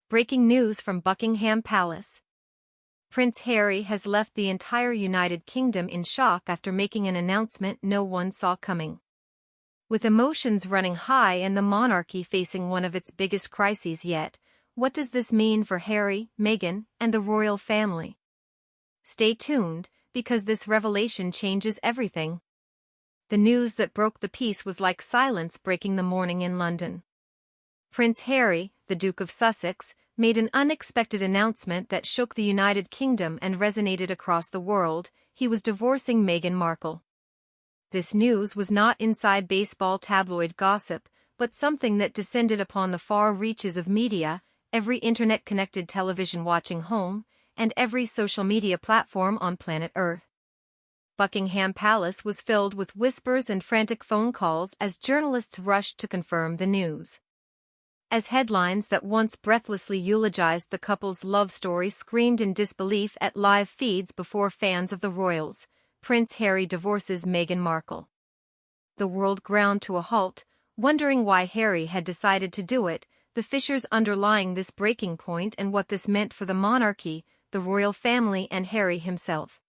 Breaking news from Buckingham Palace. Prince Harry has left the entire United Kingdom in shock after making an announcement no one saw coming. With emotions running high and the monarchy facing one of its biggest crises yet, what does this mean for Harry, Meghan, and the royal family? Stay tuned, because this revelation changes everything. The news that broke the peace was like silence breaking the morning in London. Prince Harry, the Duke of Sussex, made an unexpected announcement that shook the United Kingdom and resonated across the world. He was divorcing Meghan Markle. This news was not inside baseball tabloid gossip, but something that descended upon the far reaches of media, every internet-connected television-watching home, and every social media platform on planet Earth. Buckingham Palace was filled with whispers and frantic phone calls as journalists rushed to confirm the news. As headlines that once breathlessly eulogized the couple's love story screamed in disbelief at live feeds before fans of the royals, Prince Harry divorces Meghan Markle. The world ground to a halt, wondering why Harry had decided to do it, the fissures underlying this breaking point and what this meant for the monarchy, the royal family and Harry himself.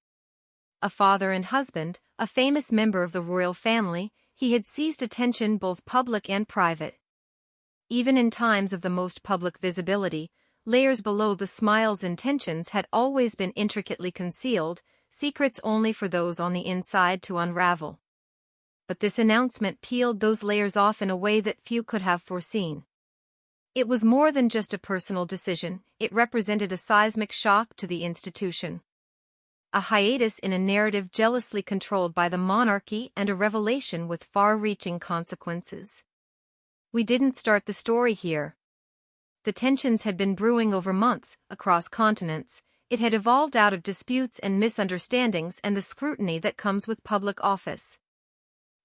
A father and husband, a famous member of the royal family, he had seized attention both public and private. Even in times of the most public visibility, layers below the smiles and tensions had always been intricately concealed, secrets only for those on the inside to unravel. But this announcement peeled those layers off in a way that few could have foreseen. It was more than just a personal decision, it represented a seismic shock to the institution. A hiatus in a narrative jealously controlled by the monarchy and a revelation with far-reaching consequences. We didn't start the story here. The tensions had been brewing over months, across continents. It had evolved out of disputes and misunderstandings and the scrutiny that comes with public office.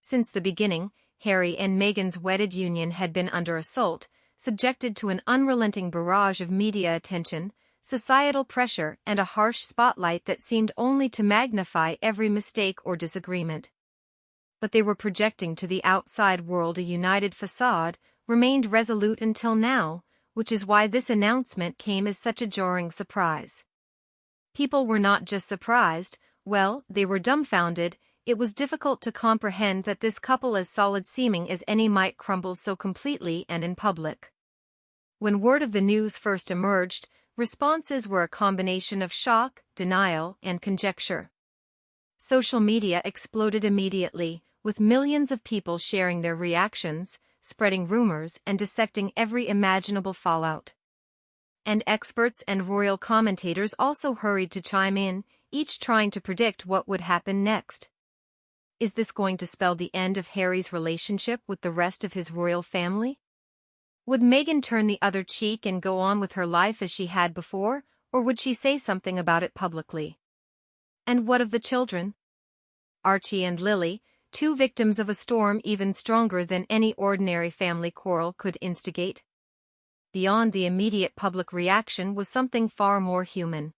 Since the beginning, Harry and Meghan's wedded union had been under assault, subjected to an unrelenting barrage of media attention, societal pressure and a harsh spotlight that seemed only to magnify every mistake or disagreement. But they were projecting to the outside world a united facade, remained resolute until now, which is why this announcement came as such a jarring surprise. People were not just surprised, well, they were dumbfounded. It was difficult to comprehend that this couple as solid-seeming as any might crumble so completely and in public. When word of the news first emerged, responses were a combination of shock, denial, and conjecture. Social media exploded immediately, with millions of people sharing their reactions, spreading rumors and dissecting every imaginable fallout. And experts and royal commentators also hurried to chime in, each trying to predict what would happen next. Is this going to spell the end of Harry's relationship with the rest of his royal family? Would Meghan turn the other cheek and go on with her life as she had before, or would she say something about it publicly? And what of the children? Archie and Lily, two victims of a storm even stronger than any ordinary family quarrel could instigate. Beyond the immediate public reaction was something far more human.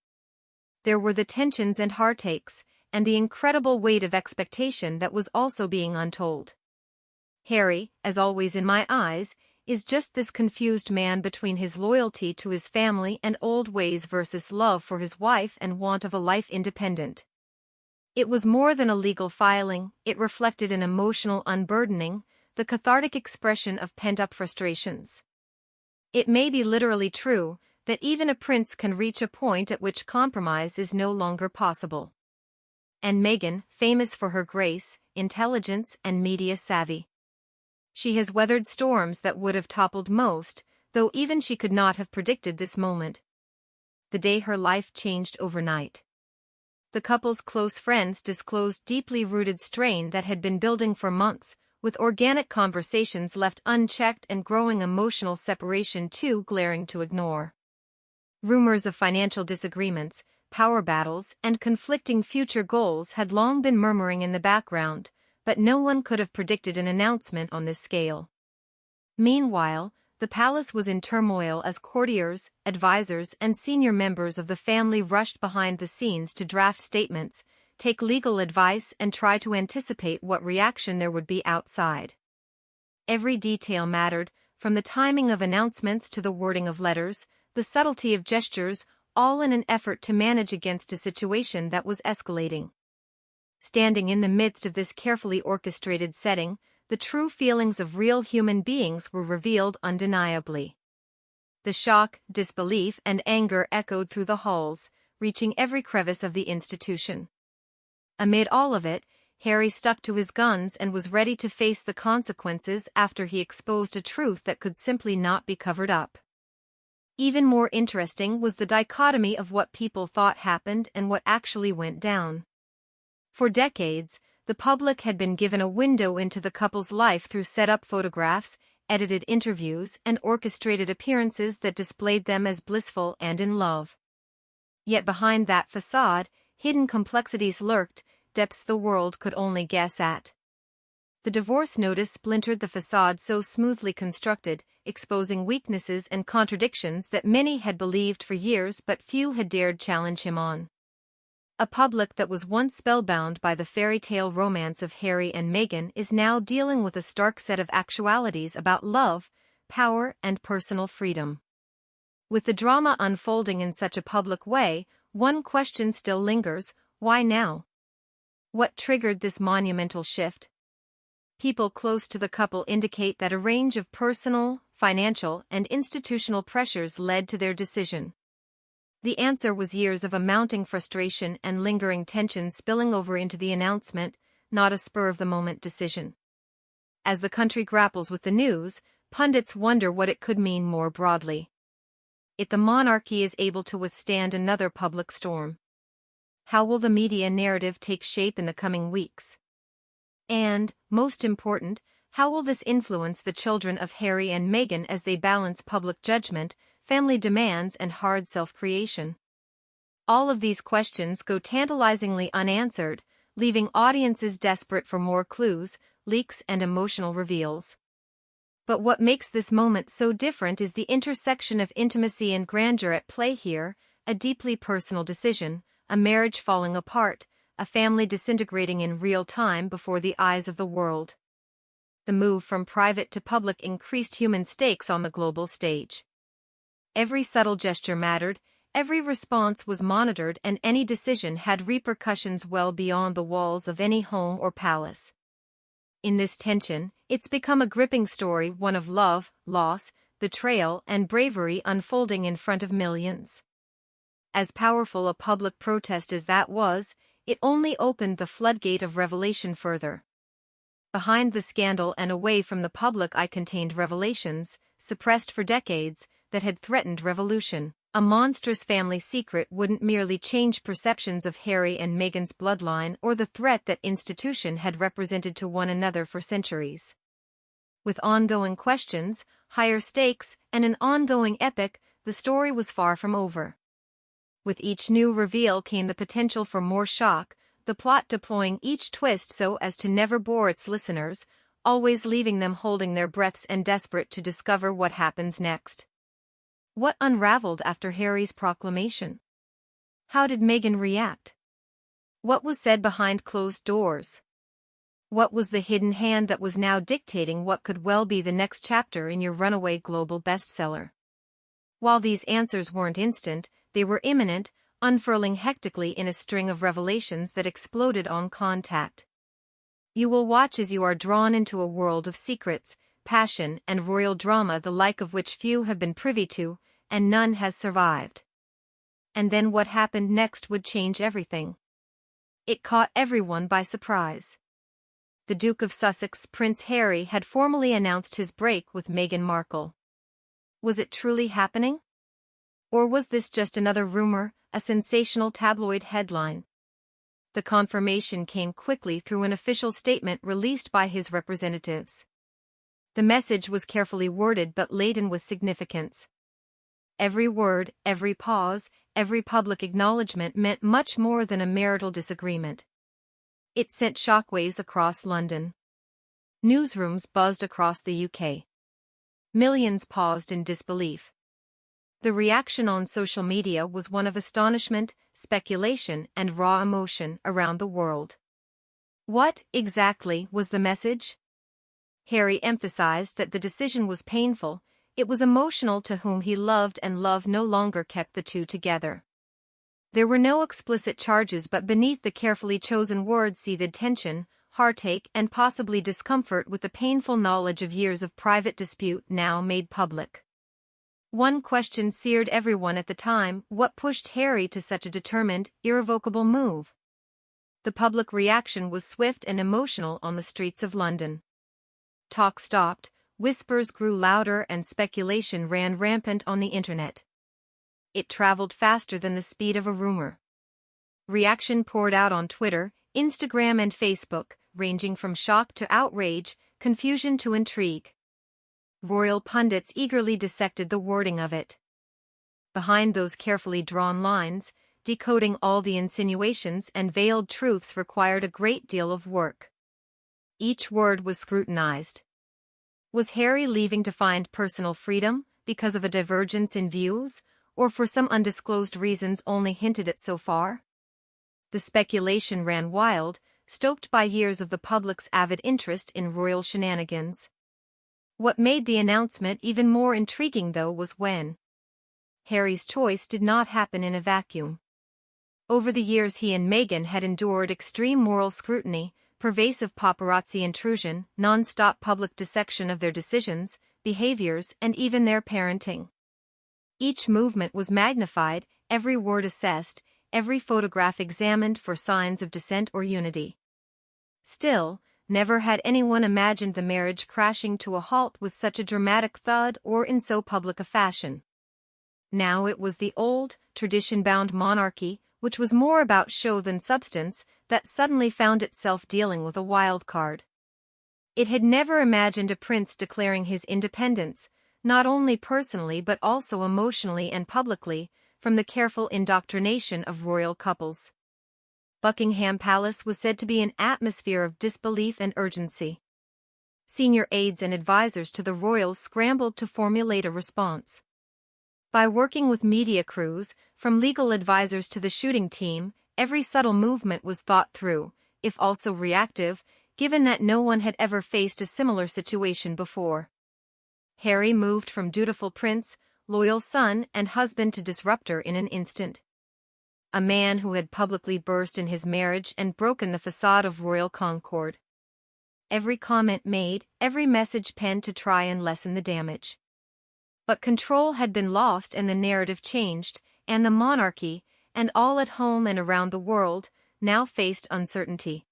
There were the tensions and heartaches, and the incredible weight of expectation that was also being untold. Harry, as always in my eyes, is just this confused man between his loyalty to his family and old ways versus love for his wife and want of a life independent. It was more than a legal filing, it reflected an emotional unburdening, the cathartic expression of pent-up frustrations. It may be literally true that even a prince can reach a point at which compromise is no longer possible. And Meghan, famous for her grace, intelligence, and media savvy. She has weathered storms that would have toppled most, though even she could not have predicted this moment. The day her life changed overnight. The couple's close friends disclosed deeply rooted strain that had been building for months, with organic conversations left unchecked and growing emotional separation too glaring to ignore. Rumors of financial disagreements, power battles, and conflicting future goals had long been murmuring in the background, but no one could have predicted an announcement on this scale. Meanwhile, the palace was in turmoil as courtiers, advisors, and senior members of the family rushed behind the scenes to draft statements, take legal advice, and try to anticipate what reaction there would be outside. Every detail mattered, from the timing of announcements to the wording of letters. the subtlety of gestures, all in an effort to manage against a situation that was escalating. Standing in the midst of this carefully orchestrated setting, the true feelings of real human beings were revealed undeniably. The shock, disbelief, and anger echoed through the halls, reaching every crevice of the institution. Amid all of it, Harry stuck to his guns and was ready to face the consequences after he exposed a truth that could simply not be covered up. Even more interesting was the dichotomy of what people thought happened and what actually went down. For decades, the public had been given a window into the couple's life through set-up photographs, edited interviews, and orchestrated appearances that displayed them as blissful and in love. Yet behind that facade, hidden complexities lurked, depths the world could only guess at. The divorce notice splintered the facade so smoothly constructed, exposing weaknesses and contradictions that many had believed for years but few had dared challenge him on. A public that was once spellbound by the fairy tale romance of Harry and Meghan is now dealing with a stark set of actualities about love, power, and personal freedom. With the drama unfolding in such a public way, one question still lingers: why now? What triggered this monumental shift? People close to the couple indicate that a range of personal, financial, and institutional pressures led to their decision. The answer was years of a mounting frustration and lingering tension spilling over into the announcement, not a spur-of-the-moment decision. As the country grapples with the news, pundits wonder what it could mean more broadly. If the monarchy is able to withstand another public storm, how will the media narrative take shape in the coming weeks? And, most important, how will this influence the children of Harry and Meghan as they balance public judgment, family demands, and hard self-creation? All of these questions go tantalizingly unanswered, leaving audiences desperate for more clues, leaks, and emotional reveals. But what makes this moment so different is the intersection of intimacy and grandeur at play here: a deeply personal decision, a marriage falling apart, a family disintegrating in real time before the eyes of the world. The move from private to public increased human stakes on the global stage. Every subtle gesture mattered, every response was monitored, and any decision had repercussions well beyond the walls of any home or palace. In this tension, it's become a gripping story, one of love, loss, betrayal, and bravery unfolding in front of millions. As powerful a public protest as that was, it only opened the floodgate of revelation further. Behind the scandal and away from the public eye contained revelations, suppressed for decades, that had threatened revolution. A monstrous family secret wouldn't merely change perceptions of Harry and Meghan's bloodline or the threat that institution had represented to one another for centuries. With ongoing questions, higher stakes, and an ongoing epic, the story was far from over. With each new reveal came the potential for more shock, the plot deploying each twist so as to never bore its listeners, always leaving them holding their breaths and desperate to discover what happens next. What unraveled after Harry's proclamation? How did Meghan react? What was said behind closed doors? What was the hidden hand that was now dictating what could well be the next chapter in your runaway global bestseller? While these answers weren't instant, they were imminent, unfurling hectically in a string of revelations that exploded on contact. You will watch as you are drawn into a world of secrets, passion, and royal drama the like of which few have been privy to, and none has survived. And then what happened next would change everything. It caught everyone by surprise. The Duke of Sussex, Prince Harry, had formally announced his break with Meghan Markle. Was it truly happening? Or was this just another rumor, a sensational tabloid headline? The confirmation came quickly through an official statement released by his representatives. The message was carefully worded but laden with significance. Every word, every pause, every public acknowledgement meant much more than a marital disagreement. It sent shockwaves across London. Newsrooms buzzed across the UK. Millions paused in disbelief. The reaction on social media was one of astonishment, speculation, and raw emotion around the world. What, exactly, was the message? Harry emphasized that the decision was painful, It was emotional to whom he loved, and love no longer kept the two together. There were no explicit charges, but beneath the carefully chosen words seethed tension, heartache, and possibly discomfort with the painful knowledge of years of private dispute now made public. One question seared everyone at the time: what pushed Harry to such a determined, irrevocable move? The public reaction was swift and emotional on the streets of London. Talk stopped, whispers grew louder, and speculation ran rampant on the internet. It traveled faster than the speed of a rumor. Reaction poured out on Twitter, Instagram, and Facebook, ranging from shock to outrage, confusion to intrigue. Royal pundits eagerly dissected the wording of it. Behind those carefully drawn lines, decoding all the insinuations and veiled truths required a great deal of work. Each word was scrutinized. Was Harry leaving to find personal freedom, because of a divergence in views, or for some undisclosed reasons only hinted at so far? The speculation ran wild, stoked by years of the public's avid interest in royal shenanigans. What made the announcement even more intriguing, though, was when. Harry's choice did not happen in a vacuum. Over the years he and Meghan had endured extreme moral scrutiny, pervasive paparazzi intrusion, non-stop public dissection of their decisions, behaviors, and even their parenting. Each movement was magnified, every word assessed, every photograph examined for signs of dissent or unity. Still, never had anyone imagined the marriage crashing to a halt with such a dramatic thud or in so public a fashion. Now it was the old, tradition-bound monarchy, which was more about show than substance, that suddenly found itself dealing with a wild card. It had never imagined a prince declaring his independence, not only personally but also emotionally and publicly, from the careful indoctrination of royal couples. Buckingham Palace was said to be an atmosphere of disbelief and urgency. Senior aides and advisors to the royals scrambled to formulate a response. By working with media crews, from legal advisors to the shooting team, every subtle movement was thought through, if also reactive, given that no one had ever faced a similar situation before. Harry moved from dutiful prince, loyal son, and husband to disruptor in an instant. A man who had publicly burst in his marriage and broken the facade of royal concord. Every comment made, every message penned to try and lessen the damage. But control had been lost and the narrative changed, and the monarchy, and all at home and around the world, now faced uncertainty.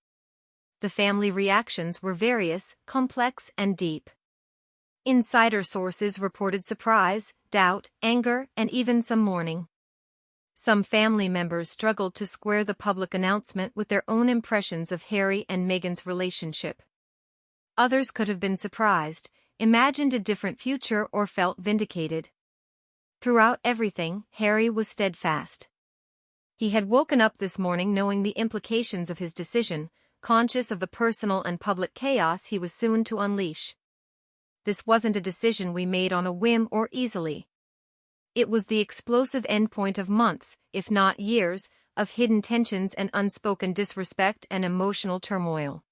The family reactions were various, complex, and deep. Insider sources reported surprise, doubt, anger, and even some mourning. Some family members struggled to square the public announcement with their own impressions of Harry and Meghan's relationship. Others could have been surprised, imagined a different future, or felt vindicated. Throughout everything, Harry was steadfast. He had woken up this morning knowing the implications of his decision, conscious of the personal and public chaos he was soon to unleash. This wasn't a decision we made on a whim or easily. It was the explosive endpoint of months, if not years, of hidden tensions and unspoken disrespect and emotional turmoil.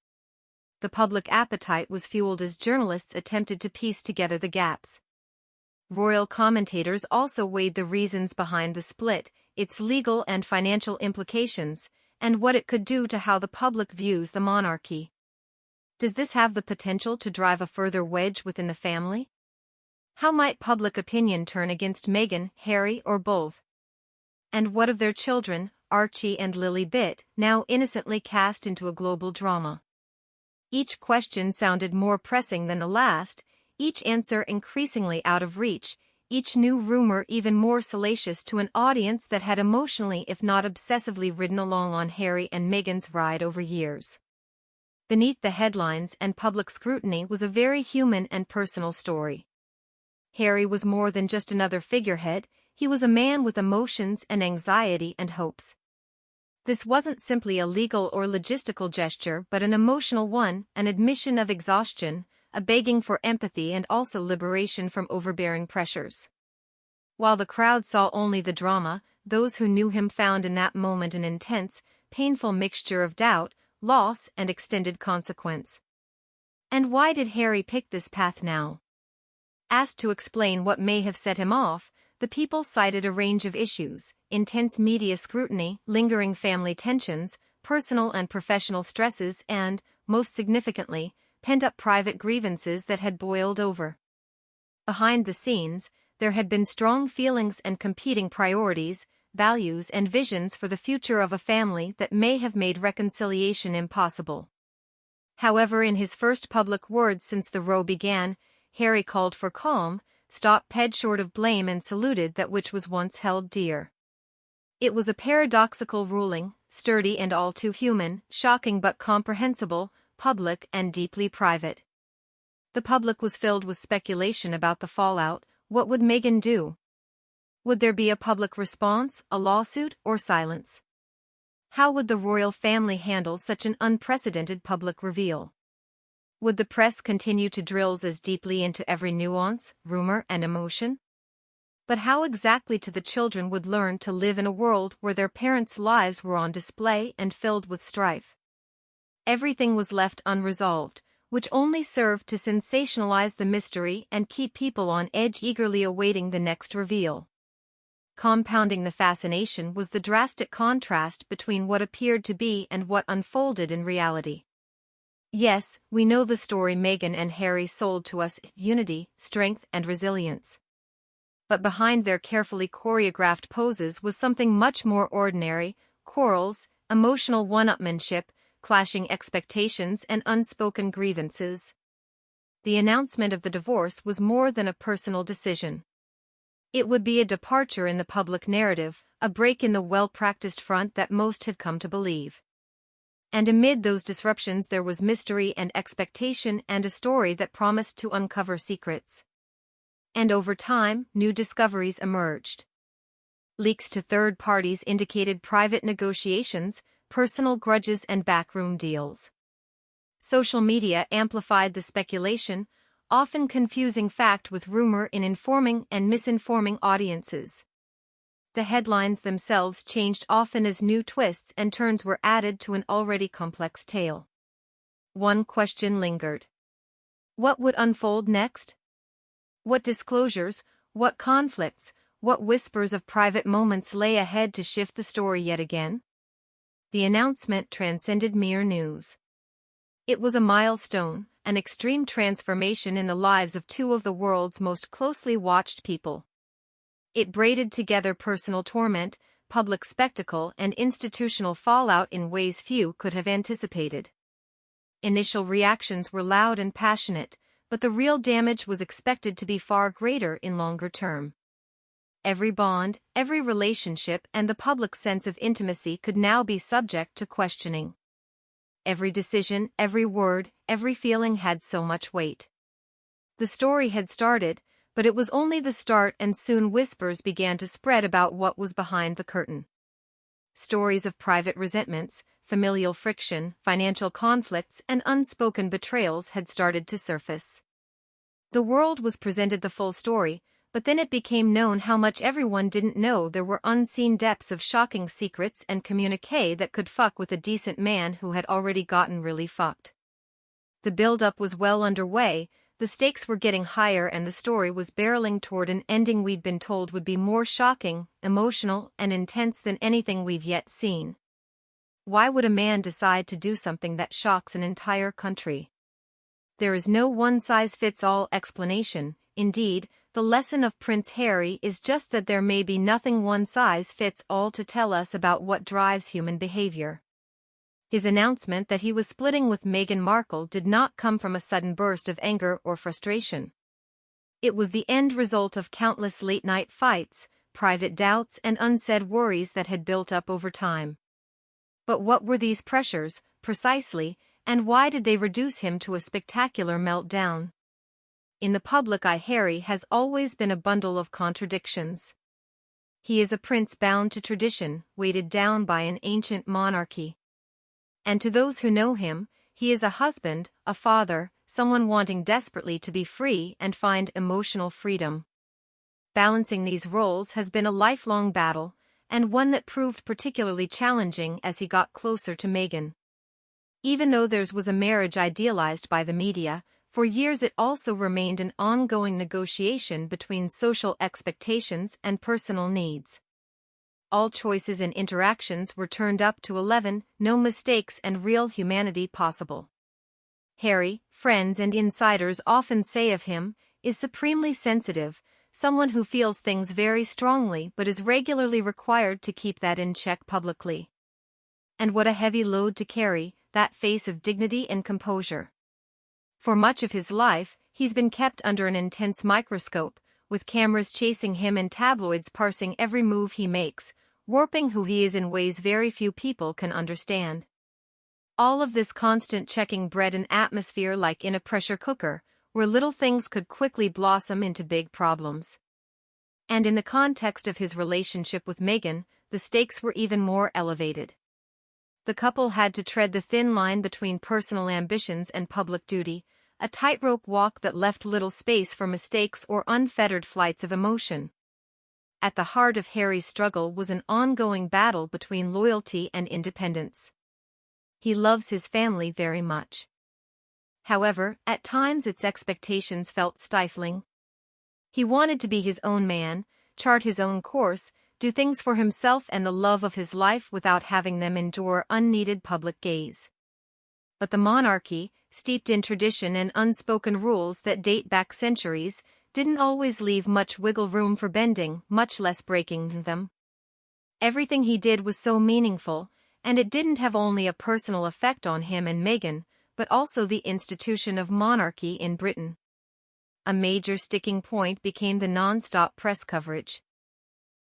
The public appetite was fueled as journalists attempted to piece together the gaps. Royal commentators also weighed the reasons behind the split, its legal and financial implications, and what it could do to how the public views the monarchy. Does this have the potential to drive a further wedge within the family? How might public opinion turn against Meghan, Harry, or both? And what of their children, Archie and Lily Bit, now innocently cast into a global drama? Each question sounded more pressing than the last, each answer increasingly out of reach, each new rumor even more salacious to an audience that had emotionally if not obsessively ridden along on Harry and Meghan's ride over years. Beneath the headlines and public scrutiny was a very human and personal story. Harry was more than just another figurehead, he was a man with emotions and anxiety and hopes. This wasn't simply a legal or logistical gesture but an emotional one, an admission of exhaustion, a begging for empathy and also liberation from overbearing pressures. While the crowd saw only the drama, those who knew him found in that moment an intense, painful mixture of doubt, loss, and extended consequence. And why did Harry pick this path now? Asked to explain what may have set him off, the people cited a range of issues: intense media scrutiny, lingering family tensions, personal and professional stresses, and, most significantly, pent-up private grievances that had boiled over. Behind the scenes, there had been strong feelings and competing priorities, values and visions for the future of a family that may have made reconciliation impossible. However, in his first public words since the row began, Harry called for calm, stopped dead short of blame, and saluted that which was once held dear. It was a paradoxical ruling, sturdy and all too human, shocking but comprehensible, public and deeply private. The public was filled with speculation about the fallout. What would Meghan do? Would there be a public response, a lawsuit, or silence? How would the royal family handle such an unprecedented public reveal? Would the press continue to drill as deeply into every nuance, rumor, and emotion? But how exactly the children would learn to live in a world where their parents' lives were on display and filled with strife? Everything was left unresolved, which only served to sensationalize the mystery and keep people on edge, eagerly awaiting the next reveal. Compounding the fascination was the drastic contrast between what appeared to be and what unfolded in reality. Yes, we know the story Meghan and Harry sold to us: unity, strength, and resilience. But behind their carefully choreographed poses was something much more ordinary: quarrels, emotional one-upmanship, clashing expectations, and unspoken grievances. The announcement of the divorce was more than a personal decision. It would be a departure in the public narrative, a break in the well-practiced front that most had come to believe. And amid those disruptions there was mystery and expectation, and a story that promised to uncover secrets. And over time, new discoveries emerged. Leaks to third parties indicated private negotiations, personal grudges, and backroom deals. Social media amplified the speculation, often confusing fact with rumor in informing and misinforming audiences. The headlines themselves changed often as new twists and turns were added to an already complex tale. One question lingered. What would unfold next? What disclosures, what conflicts, what whispers of private moments lay ahead to shift the story yet again? The announcement transcended mere news. It was a milestone, an extreme transformation in the lives of two of the world's most closely watched people. It braided together personal torment, public spectacle, and institutional fallout in ways few could have anticipated. Initial reactions were loud and passionate, but the real damage was expected to be far greater in longer term. Every bond, every relationship, and the public sense of intimacy could now be subject to questioning. Every decision, every word, every feeling had so much weight. The story had started, but it was only the start, and soon whispers began to spread about what was behind the curtain. Stories of private resentments, familial friction, financial conflicts, and unspoken betrayals had started to surface. The world was presented the full story, but then it became known how much everyone didn't know. There were unseen depths of shocking secrets and communique that could fuck with a decent man who had already gotten really fucked. The build-up was well underway, the stakes were getting higher, and the story was barreling toward an ending we'd been told would be more shocking, emotional, and intense than anything we've yet seen. Why would a man decide to do something that shocks an entire country? There is no one-size-fits-all explanation. Indeed, the lesson of Prince Harry is just that there may be nothing one-size-fits-all to tell us about what drives human behavior. His announcement that he was splitting with Meghan Markle did not come from a sudden burst of anger or frustration. It was the end result of countless late-night fights, private doubts, and unsaid worries that had built up over time. But what were these pressures, precisely, and why did they reduce him to a spectacular meltdown? In the public eye, Harry has always been a bundle of contradictions. He is a prince bound to tradition, weighted down by an ancient monarchy. And to those who know him, he is a husband, a father, someone wanting desperately to be free and find emotional freedom. Balancing these roles has been a lifelong battle, and one that proved particularly challenging as he got closer to Meghan. Even though theirs was a marriage idealized by the media, For years it also remained an ongoing negotiation between social expectations and personal needs. All choices and interactions were turned up to 11, no mistakes and real humanity possible. Harry, friends and insiders often say of him, is supremely sensitive, someone who feels things very strongly but is regularly required to keep that in check publicly. And what a heavy load to carry, that face of dignity and composure. For much of his life, he's been kept under an intense microscope, with cameras chasing him and tabloids parsing every move he makes, warping who he is in ways very few people can understand. All of this constant checking bred an atmosphere like in a pressure cooker, where little things could quickly blossom into big problems. And in the context of his relationship with Meghan, the stakes were even more elevated. The couple had to tread the thin line between personal ambitions and public duty, a tightrope walk that left little space for mistakes or unfettered flights of emotion. At the heart of Harry's struggle was an ongoing battle between loyalty and independence. He loves his family very much. However, at times its expectations felt stifling. He wanted to be his own man, chart his own course, do things for himself and the love of his life without having them endure unneeded public gaze. But the monarchy, steeped in tradition and unspoken rules that date back centuries, didn't always leave much wiggle room for bending, much less breaking them. Everything he did was so meaningful, and it didn't have only a personal effect on him and Meghan, but also the institution of monarchy in Britain. A major sticking point became the non-stop press coverage.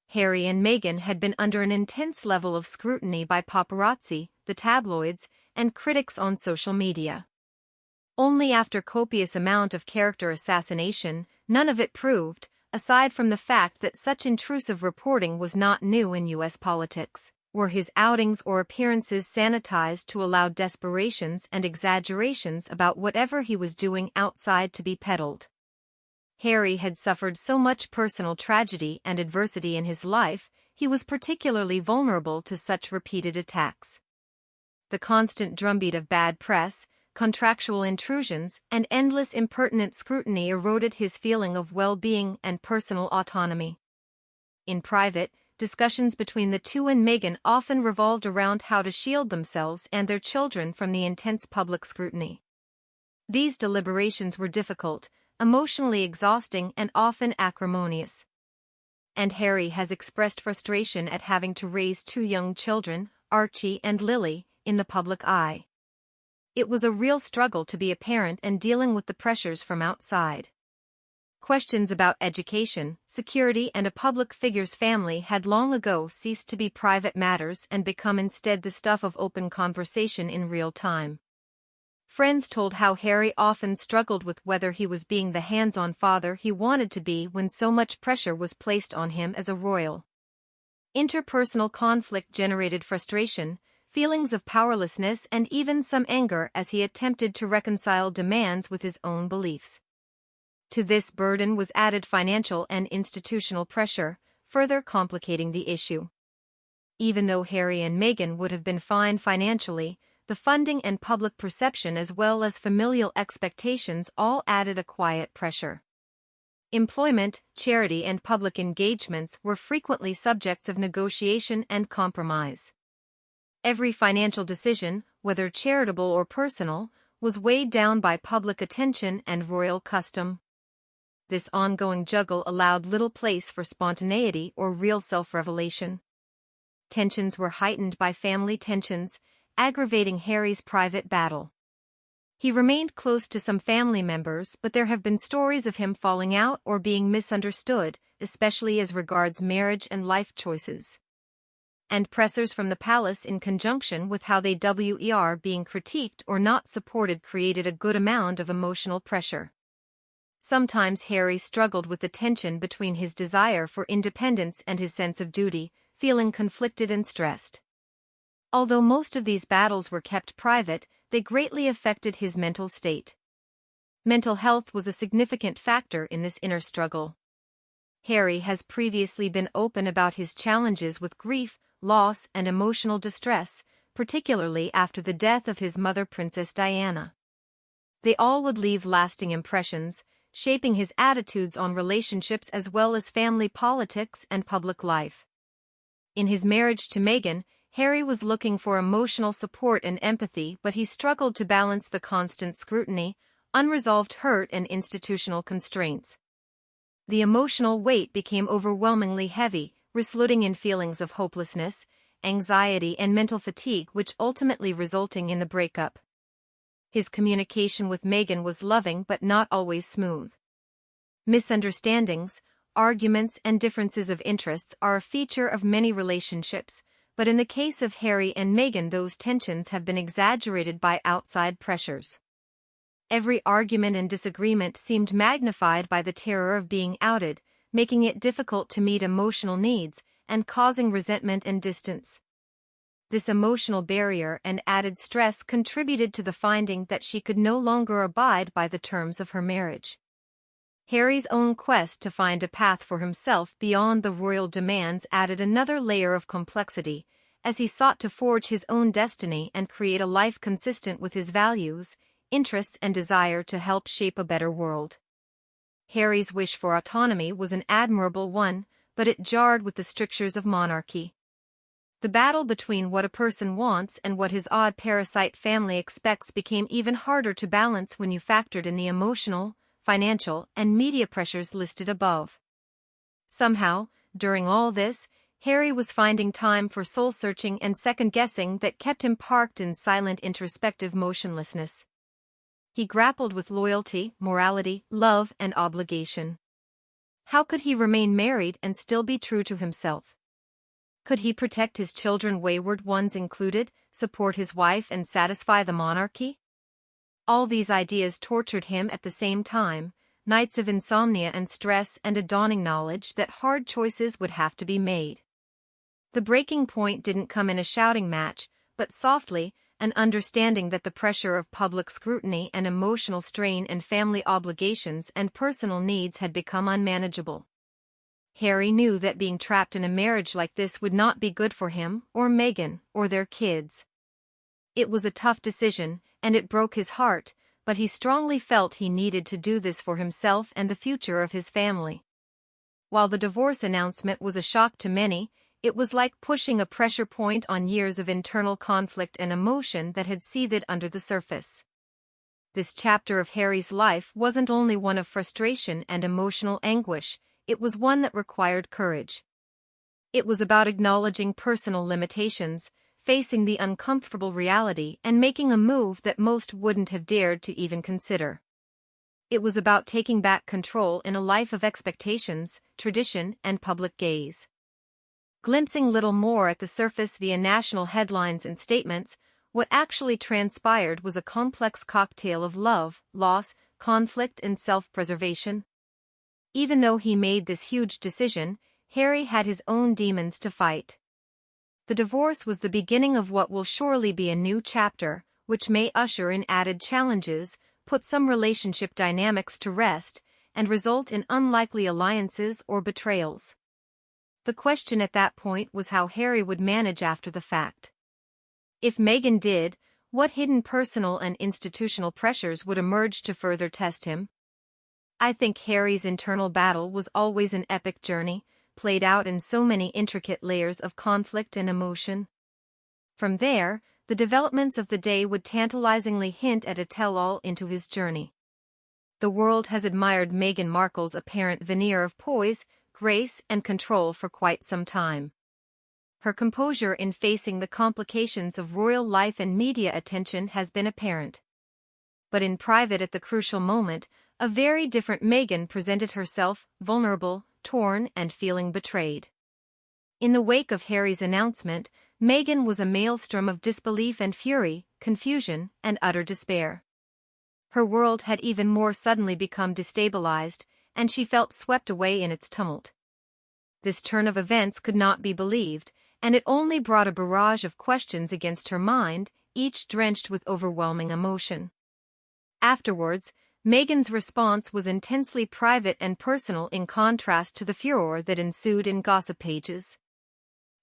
Harry and Meghan had been under an intense level of scrutiny by paparazzi, the tabloids, and critics on social media. Only after copious amount of character assassination, none of it proved, aside from the fact that such intrusive reporting was not new in U.S. politics, were his outings or appearances sanitized to allow desperations and exaggerations about whatever he was doing outside to be peddled. Harry had suffered so much personal tragedy and adversity in his life, he was particularly vulnerable to such repeated attacks. The constant drumbeat of bad press, contractual intrusions, and endless impertinent scrutiny eroded his feeling of well-being and personal autonomy. In private, discussions between the two and Meghan often revolved around how to shield themselves and their children from the intense public scrutiny. These deliberations were difficult, emotionally exhausting and often acrimonious. And Harry has expressed frustration at having to raise two young children, Archie and Lily, in the public eye. It was a real struggle to be a parent and dealing with the pressures from outside. Questions about education, security and a public figure's family had long ago ceased to be private matters and become instead the stuff of open conversation in real time. Friends told how Harry often struggled with whether he was being the hands-on father he wanted to be when so much pressure was placed on him as a royal. Interpersonal conflict generated frustration, feelings of powerlessness and even some anger as he attempted to reconcile demands with his own beliefs. To this burden was added financial and institutional pressure, further complicating the issue. Even though Harry and Meghan would have been fine financially, the funding and public perception as well as familial expectations all added a quiet pressure. Employment, charity and public engagements were frequently subjects of negotiation and compromise. Every financial decision, whether charitable or personal, was weighed down by public attention and royal custom. This ongoing juggle allowed little place for spontaneity or real self-revelation. Tensions were heightened by family tensions, aggravating Harry's private battle. He remained close to some family members, but there have been stories of him falling out or being misunderstood, especially as regards marriage and life choices. And pressers from the palace in conjunction with how they were being critiqued or not supported created a good amount of emotional pressure. Sometimes Harry struggled with the tension between his desire for independence and his sense of duty, feeling conflicted and stressed. Although most of these battles were kept private, they greatly affected his mental state. Mental health was a significant factor in this inner struggle. Harry has previously been open about his challenges with grief, loss and emotional distress, particularly after the death of his mother Princess Diana. They all would leave lasting impressions, shaping his attitudes on relationships as well as family politics and public life. In his marriage to Meghan, Harry was looking for emotional support and empathy, but he struggled to balance the constant scrutiny, unresolved hurt and institutional constraints. The emotional weight became overwhelmingly heavy, resulting in feelings of hopelessness, anxiety and mental fatigue, which ultimately resulting in the breakup. His communication with Meghan was loving but not always smooth. Misunderstandings, arguments and differences of interests are a feature of many relationships, but in the case of Harry and Meghan those tensions have been exaggerated by outside pressures. Every argument and disagreement seemed magnified by the terror of being outed, making it difficult to meet emotional needs and causing resentment and distance. This emotional barrier and added stress contributed to the finding that she could no longer abide by the terms of her marriage. Harry's own quest to find a path for himself beyond the royal demands added another layer of complexity, as he sought to forge his own destiny and create a life consistent with his values, interests and desire to help shape a better world. Harry's wish for autonomy was an admirable one, but it jarred with the strictures of monarchy. The battle between what a person wants and what his odd parasite family expects became even harder to balance when you factored in the emotional, financial, and media pressures listed above. Somehow, during all this, Harry was finding time for soul-searching and second-guessing that kept him parked in silent introspective motionlessness. He grappled with loyalty, morality, love, and obligation. How could he remain married and still be true to himself? Could he protect his children, wayward ones included, support his wife and satisfy the monarchy? All these ideas tortured him at the same time, nights of insomnia and stress and a dawning knowledge that hard choices would have to be made. The breaking point didn't come in a shouting match, but softly, an understanding that the pressure of public scrutiny and emotional strain and family obligations and personal needs had become unmanageable. Harry knew that being trapped in a marriage like this would not be good for him, or Meghan, or their kids. It was a tough decision, and it broke his heart, but he strongly felt he needed to do this for himself and the future of his family. While the divorce announcement was a shock to many, it was like pushing a pressure point on years of internal conflict and emotion that had seethed under the surface. This chapter of Harry's life wasn't only one of frustration and emotional anguish, it was one that required courage. It was about acknowledging personal limitations, facing the uncomfortable reality and making a move that most wouldn't have dared to even consider. It was about taking back control in a life of expectations, tradition, and public gaze. Glimpsing little more at the surface via national headlines and statements, what actually transpired was a complex cocktail of love, loss, conflict, and self-preservation. Even though he made this huge decision, Harry had his own demons to fight. The divorce was the beginning of what will surely be a new chapter, which may usher in added challenges, put some relationship dynamics to rest, and result in unlikely alliances or betrayals. The question at that point was how Harry would manage after the fact. If Meghan did, what hidden personal and institutional pressures would emerge to further test him? I think Harry's internal battle was always an epic journey, played out in so many intricate layers of conflict and emotion. From there, the developments of the day would tantalizingly hint at a tell-all into his journey. The world has admired Meghan Markle's apparent veneer of poise, grace, and control for quite some time. Her composure in facing the complications of royal life and media attention has been apparent. But in private at the crucial moment, a very different Meghan presented herself, vulnerable, torn, and feeling betrayed. In the wake of Harry's announcement, Meghan was a maelstrom of disbelief and fury, confusion, and utter despair. Her world had even more suddenly become destabilized, and she felt swept away in its tumult. This turn of events could not be believed, and it only brought a barrage of questions against her mind, each drenched with overwhelming emotion. Afterwards, Meghan's response was intensely private and personal in contrast to the furor that ensued in gossip pages.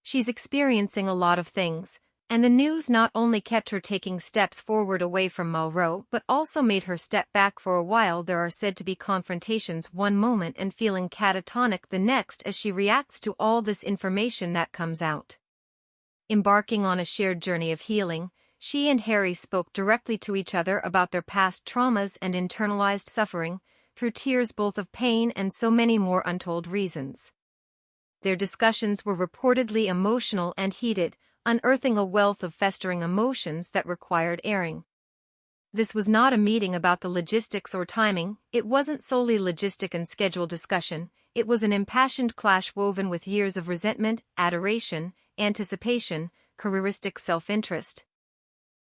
"She's experiencing a lot of things," And the news not only kept her taking steps forward away from Monarchy but also made her step back for a while. There are said to be confrontations one moment and feeling catatonic the next as she reacts to all this information that comes out. Embarking on a shared journey of healing, she and Harry spoke directly to each other about their past traumas and internalized suffering, through tears both of pain and so many more untold reasons. Their discussions were reportedly emotional and heated, unearthing a wealth of festering emotions that required airing. This was not a meeting about the logistics or timing. It wasn't solely logistic and schedule discussion. It was an impassioned clash woven with years of resentment, adoration, anticipation, careeristic self-interest.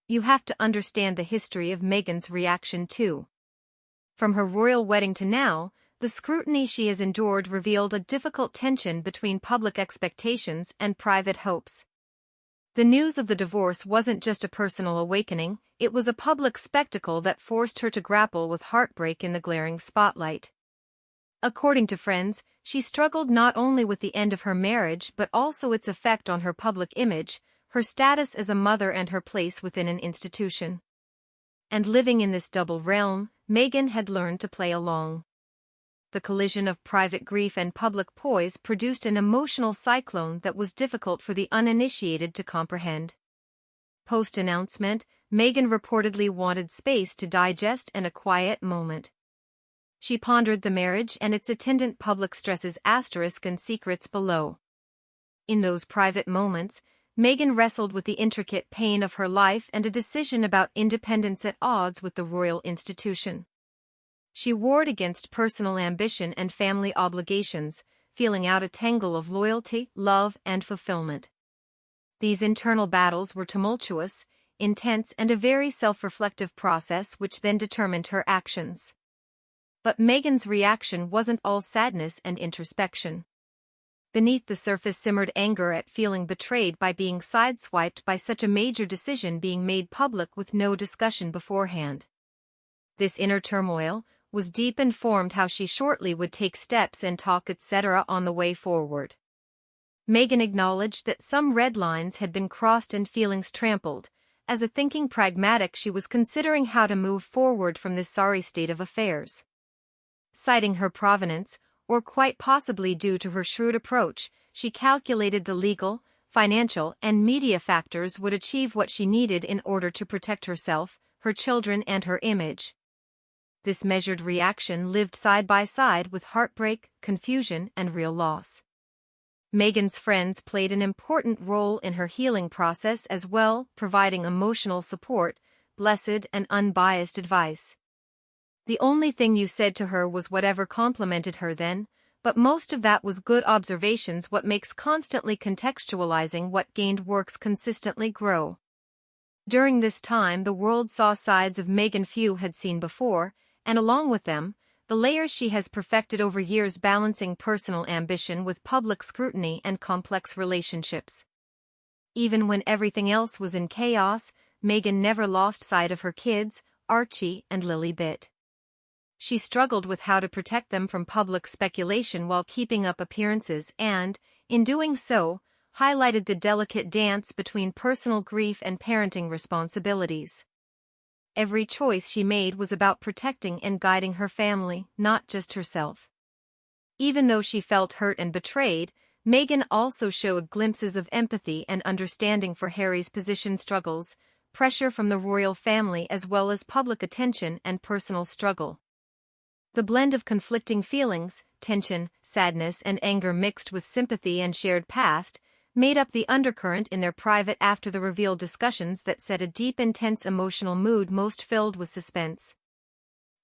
You have to understand the history of Meghan's reaction too. From her royal wedding to now, the scrutiny she has endured revealed a difficult tension between public expectations and private hopes. The news of the divorce wasn't just a personal awakening, it was a public spectacle that forced her to grapple with heartbreak in the glaring spotlight. According to friends, she struggled not only with the end of her marriage but also its effect on her public image, her status as a mother and her place within an institution. And living in this double realm, Meghan had learned to play along. The collision of private grief and public poise produced an emotional cyclone that was difficult for the uninitiated to comprehend. Post-announcement, Meghan reportedly wanted space to digest and a quiet moment. She pondered the marriage and its attendant public stresses and secrets below. In those private moments, Meghan wrestled with the intricate pain of her life and a decision about independence at odds with the royal institution. She warred against personal ambition and family obligations, feeling out a tangle of loyalty, love, and fulfillment. These internal battles were tumultuous, intense, and a very self-reflective process which then determined her actions. But Meghan's reaction wasn't all sadness and introspection. Beneath the surface simmered anger at feeling betrayed by being sideswiped by such a major decision being made public with no discussion beforehand. This inner turmoil was deep and formed how she shortly would take steps and talk etc. on the way forward. Meghan acknowledged that some red lines had been crossed and feelings trampled. As a thinking pragmatic, she was considering how to move forward from this sorry state of affairs. Citing her provenance, or quite possibly due to her shrewd approach, she calculated the legal, financial, and media factors would achieve what she needed in order to protect herself, her children, and her image. This measured reaction lived side by side with heartbreak, confusion, and real loss. Meghan's friends played an important role in her healing process as well, providing emotional support, blessed and unbiased advice. The only thing you said to her was whatever complimented her then, but most of that was good observations. What makes constantly contextualizing what gained works consistently grow. During this time the world saw sides of Meghan few had seen before, and along with them, the layers she has perfected over years, balancing personal ambition with public scrutiny and complex relationships. Even when everything else was in chaos, Meghan never lost sight of her kids, Archie and Lilibet. She struggled with how to protect them from public speculation while keeping up appearances and, in doing so, highlighted the delicate dance between personal grief and parenting responsibilities. Every choice she made was about protecting and guiding her family, not just herself. Even though she felt hurt and betrayed, Meghan also showed glimpses of empathy and understanding for Harry's position struggles, pressure from the royal family as well as public attention and personal struggle. The blend of conflicting feelings, tension, sadness, and anger mixed with sympathy and shared past, made up the undercurrent in their private after the reveal discussions that set a deep, intense emotional mood most filled with suspense.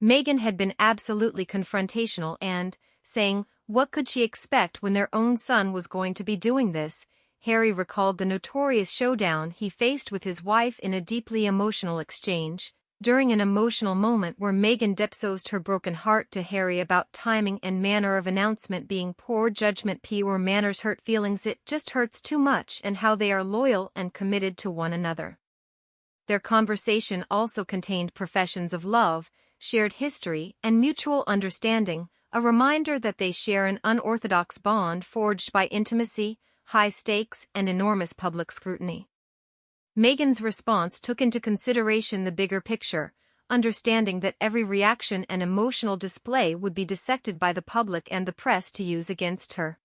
Meghan had been absolutely confrontational and, saying, what could she expect when their own son was going to be doing this? Harry recalled the notorious showdown he faced with his wife in a deeply emotional exchange. During an emotional moment where Meghan disclosed her broken heart to Harry about timing and manner of announcement being poor judgment or manners hurt feelings, it just hurts too much, and how they are loyal and committed to one another. Their conversation also contained professions of love, shared history, and mutual understanding, a reminder that they share an unorthodox bond forged by intimacy, high stakes, and enormous public scrutiny. Meghan's response took into consideration the bigger picture, understanding that every reaction and emotional display would be dissected by the public and the press to use against her.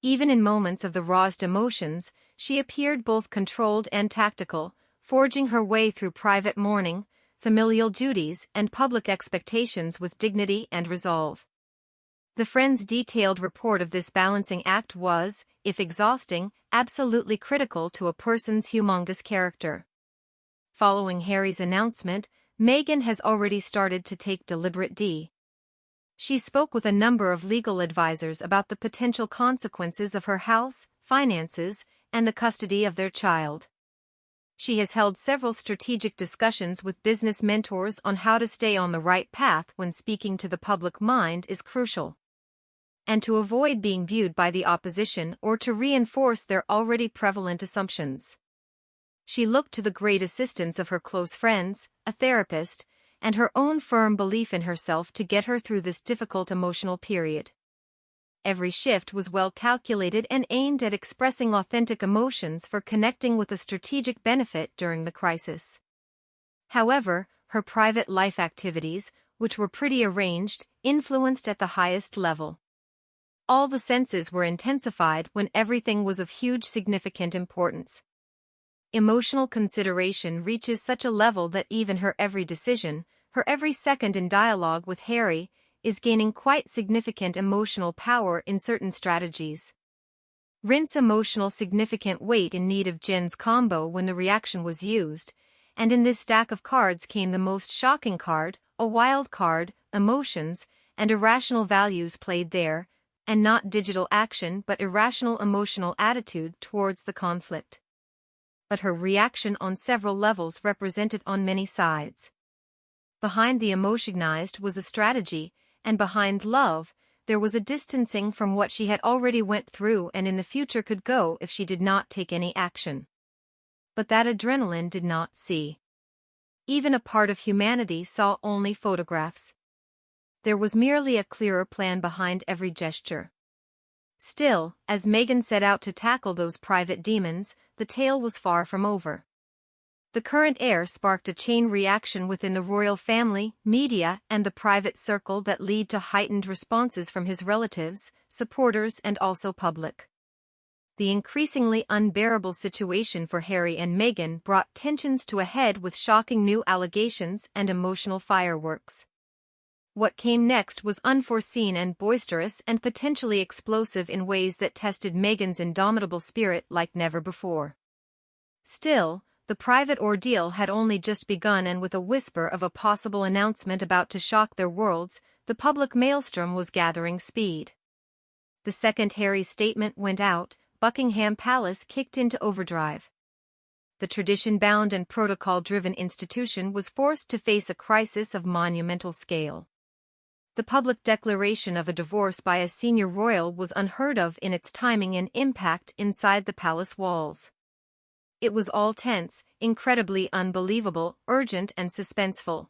Even in moments of the rawest emotions, she appeared both controlled and tactical, forging her way through private mourning, familial duties, and public expectations with dignity and resolve. The Friend's detailed report of this balancing act was, if exhausting, absolutely critical to a person's humongous character. Following Harry's announcement, Meghan has already started to take deliberate d. She spoke with a number of legal advisors about the potential consequences of her house, finances, and the custody of their child. She has held several strategic discussions with business mentors on how to stay on the right path when speaking to the public mind is crucial, and to avoid being viewed by the opposition or to reinforce their already prevalent assumptions. She looked to the great assistance of her close friends, a therapist, and her own firm belief in herself to get her through this difficult emotional period. Every shift was well calculated and aimed at expressing authentic emotions for connecting with a strategic benefit during the crisis. However, her private life activities, which were pretty arranged, influenced at the highest level. All the senses were intensified when everything was of huge significant importance. Emotional consideration reaches such a level that even her every decision, her every second in dialogue with Harry, is gaining quite significant emotional power in certain strategies. Rinse emotional significant weight in need of Jen's combo when the reaction was used, and in this stack of cards came the most shocking card, a wild card, emotions, and irrational values played there, and not digital action but irrational emotional attitude towards the conflict. But her reaction on several levels represented on many sides. Behind the emotionized was a strategy, and behind love, there was a distancing from what she had already went through and in the future could go if she did not take any action. But that adrenaline did not see. Even a part of humanity saw only photographs. There was merely a clearer plan behind every gesture. Still, as Meghan set out to tackle those private demons, the tale was far from over. The current heir sparked a chain reaction within the royal family, media, and the private circle that lead to heightened responses from his relatives, supporters, and also public. The increasingly unbearable situation for Harry and Meghan brought tensions to a head with shocking new allegations and emotional fireworks. What came next was unforeseen and boisterous and potentially explosive in ways that tested Meghan's indomitable spirit like never before. Still, the private ordeal had only just begun, and with a whisper of a possible announcement about to shock their worlds, the public maelstrom was gathering speed. The second Harry's statement went out, Buckingham Palace kicked into overdrive. The tradition-bound and protocol-driven institution was forced to face a crisis of monumental scale. The public declaration of a divorce by a senior royal was unheard of in its timing and impact inside the palace walls. It was all tense, incredibly unbelievable, urgent and suspenseful.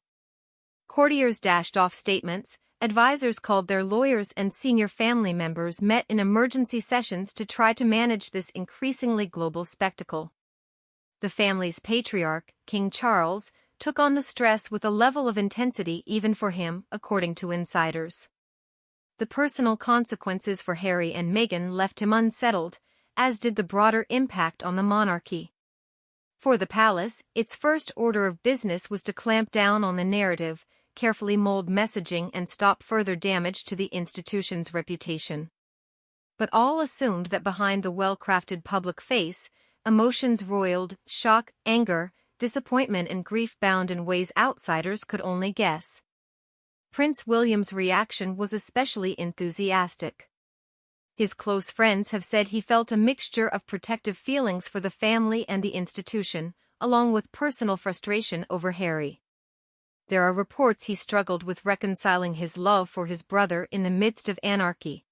Courtiers dashed off statements, advisors called their lawyers, and senior family members met in emergency sessions to try to manage this increasingly global spectacle. The family's patriarch, King Charles, took on the stress with a level of intensity even for him, according to insiders. The personal consequences for Harry and Meghan left him unsettled, as did the broader impact on the monarchy. For the palace, its first order of business was to clamp down on the narrative, carefully mold messaging, and stop further damage to the institution's reputation. But all assumed that behind the well-crafted public face, emotions roiled, shock, anger, disappointment and grief bound in ways outsiders could only guess. Prince William's reaction was especially enthusiastic. His close friends have said he felt a mixture of protective feelings for the family and the institution, along with personal frustration over Harry. There are reports he struggled with reconciling his love for his brother in the midst of anarchy.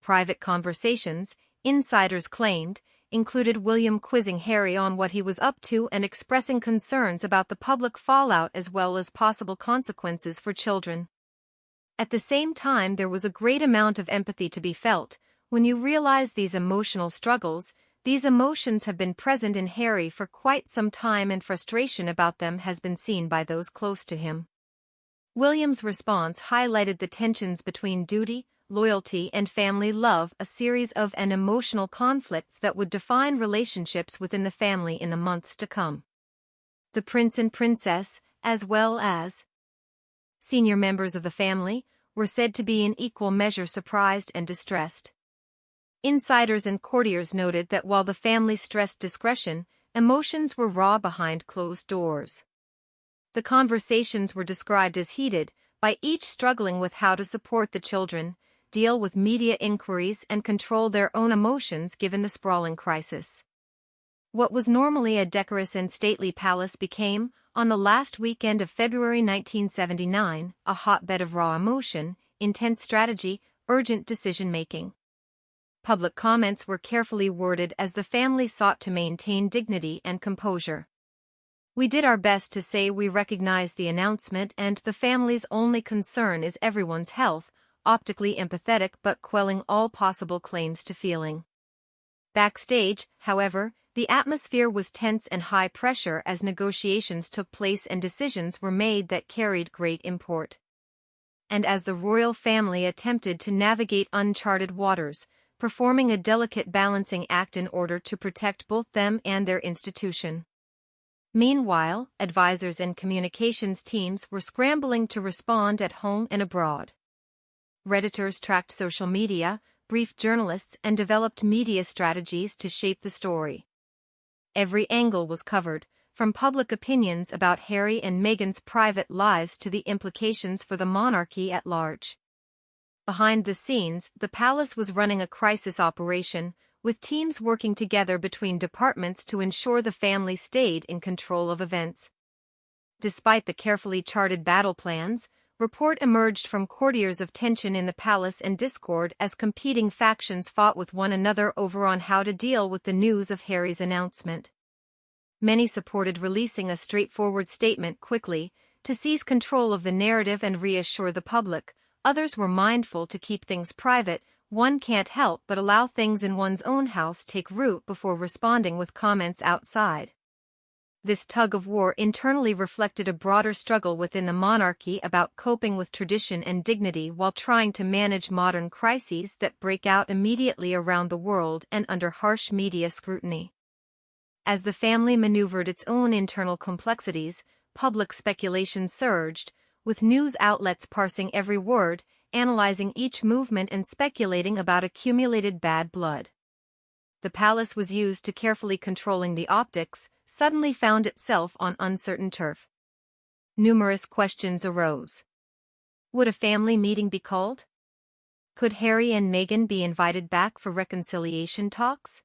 Private conversations, insiders claimed, included William quizzing Harry on what he was up to and expressing concerns about the public fallout as well as possible consequences for children. At the same time, there was a great amount of empathy to be felt. When you realize these emotional struggles, These emotions have been present in Harry for quite some time, and frustration about them has been seen by those close to him. William's response highlighted the tensions between duty, loyalty, and family love, a series of emotional conflicts that would define relationships within the family in the months to come. The prince and princess, as well as senior members of the family, were said to be in equal measure surprised and distressed. Insiders and courtiers noted that while the family stressed discretion, emotions were raw behind closed doors. The conversations were described as heated, by each struggling with how to support the children, deal with media inquiries, and control their own emotions given the sprawling crisis. What was normally a decorous and stately palace became, on the last weekend of February 1979, a hotbed of raw emotion, intense strategy, urgent decision-making. Public comments were carefully worded as the family sought to maintain dignity and composure. "We did our best to say we recognize the announcement and the family's only concern is everyone's health, optically empathetic but quelling all possible claims to feeling." Backstage, however, the atmosphere was tense and high pressure as negotiations took place and decisions were made that carried great import. And as the royal family attempted to navigate uncharted waters, performing a delicate balancing act in order to protect both them and their institution. Meanwhile, advisors and communications teams were scrambling to respond at home and abroad. Redditors tracked social media, briefed journalists, and developed media strategies to shape the story. Every angle was covered, from public opinions about Harry and Meghan's private lives to the implications for the monarchy at large. Behind the scenes, the palace was running a crisis operation, with teams working together between departments to ensure the family stayed in control of events. Despite the carefully charted battle plans, report emerged from courtiers of tension in the palace and discord as competing factions fought with one another over on how to deal with the news of Harry's announcement. Many supported releasing a straightforward statement quickly, to seize control of the narrative and reassure the public. Others were mindful to keep things private. One can't help but allow things in one's own house take root before responding with comments outside. This tug-of-war internally reflected a broader struggle within the monarchy about coping with tradition and dignity while trying to manage modern crises that break out immediately around the world and under harsh media scrutiny. As the family maneuvered its own internal complexities, public speculation surged, with news outlets parsing every word, analyzing each movement and speculating about accumulated bad blood. The palace was used to carefully controlling the optics, suddenly found itself on uncertain turf. Numerous questions arose. Would a family meeting be called? Could Harry and Meghan be invited back for reconciliation talks?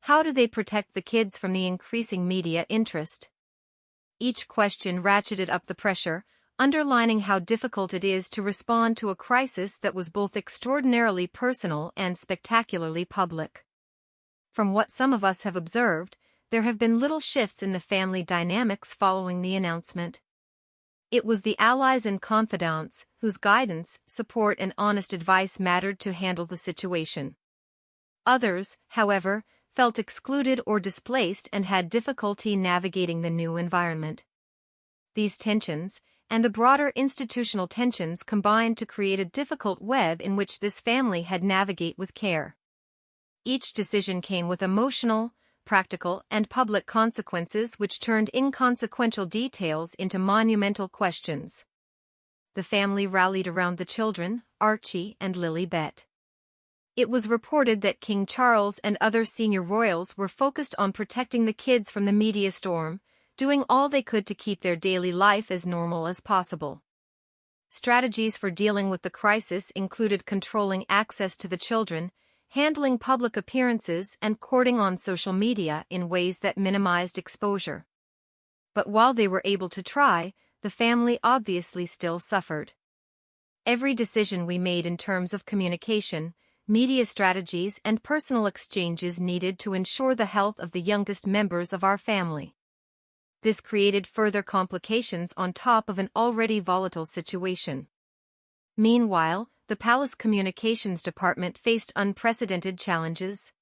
How do they protect the kids from the increasing media interest? Each question ratcheted up the pressure, underlining how difficult it is to respond to a crisis that was both extraordinarily personal and spectacularly public. From what some of us have observed, there have been little shifts in the family dynamics following the announcement. It was the allies and confidants whose guidance, support, and honest advice mattered to handle the situation. Others, however, felt excluded or displaced and had difficulty navigating the new environment. These tensions, and the broader institutional tensions, combined to create a difficult web in which this family had to navigate with care. Each decision came with emotional, practical, and public consequences which turned inconsequential details into monumental questions. The family rallied around the children, Archie and Lilibet. It was reported that King Charles and other senior royals were focused on protecting the kids from the media storm, doing all they could to keep their daily life as normal as possible. Strategies for dealing with the crisis included controlling access to the children, handling public appearances, and courting on social media in ways that minimized exposure. But while they were able to try, the family obviously still suffered. Every decision we made in terms of communication, media strategies, and personal exchanges needed to ensure the health of the youngest members of our family. This created further complications on top of an already volatile situation. Meanwhile, the palace communications department faced unprecedented challenges.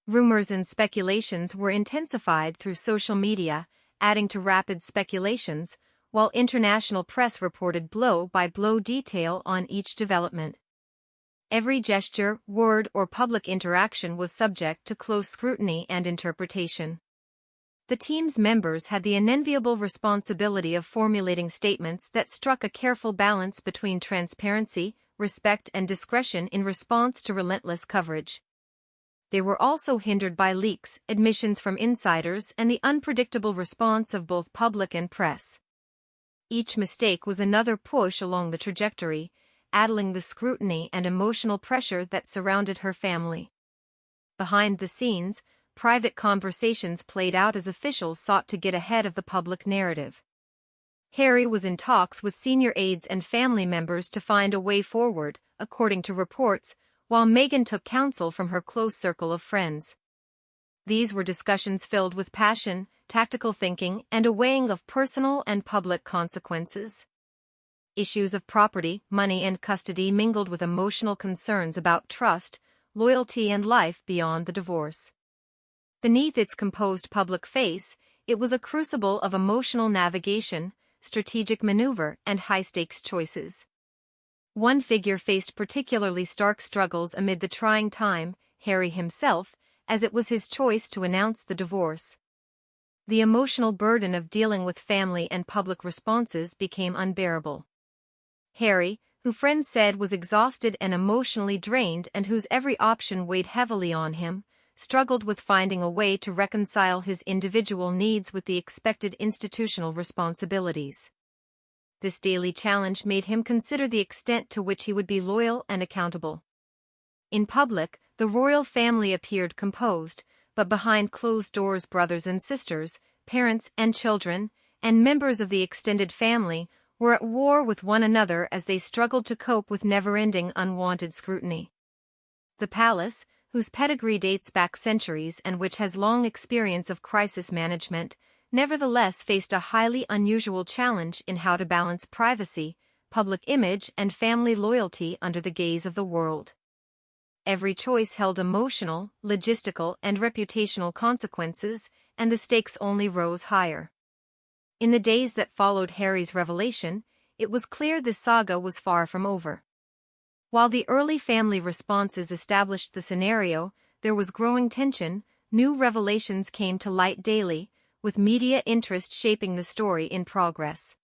Rumors and speculations were intensified through social media, adding to rapid speculations, while international press reported blow-by-blow detail on each development. Every gesture, word, or public interaction was subject to close scrutiny and interpretation. The team's members had the unenviable responsibility of formulating statements that struck a careful balance between transparency, respect, and discretion in response to relentless coverage. They were also hindered by leaks, admissions from insiders, and the unpredictable response of both public and press. Each mistake was another push along the trajectory, adding the scrutiny and emotional pressure that surrounded her family. Behind the scenes, private conversations played out as officials sought to get ahead of the public narrative. Harry was in talks with senior aides and family members to find a way forward, according to reports, while Meghan took counsel from her close circle of friends. These were discussions filled with passion, tactical thinking, and a weighing of personal and public consequences. Issues of property, money, and custody mingled with emotional concerns about trust, loyalty, and life beyond the divorce. Beneath its composed public face, it was a crucible of emotional navigation, strategic maneuver, and high-stakes choices. One figure faced particularly stark struggles amid the trying time, Harry himself, as it was his choice to announce the divorce. The emotional burden of dealing with family and public responses became unbearable. Harry, who friends said was exhausted and emotionally drained and whose every option weighed heavily on him, struggled with finding a way to reconcile his individual needs with the expected institutional responsibilities. This daily challenge made him consider the extent to which he would be loyal and accountable. In public, the royal family appeared composed, but behind closed doors brothers and sisters, parents and children, and members of the extended family were at war with one another as they struggled to cope with never-ending unwanted scrutiny. The palace, whose pedigree dates back centuries and which has long experience of crisis management, nevertheless faced a highly unusual challenge in how to balance privacy, public image, and family loyalty under the gaze of the world. Every choice held emotional, logistical, and reputational consequences, and the stakes only rose higher. In the days that followed Harry's revelation, it was clear this saga was far from over. While the early family responses established the scenario, there was growing tension. New revelations came to light daily, with media interest shaping the story in progress.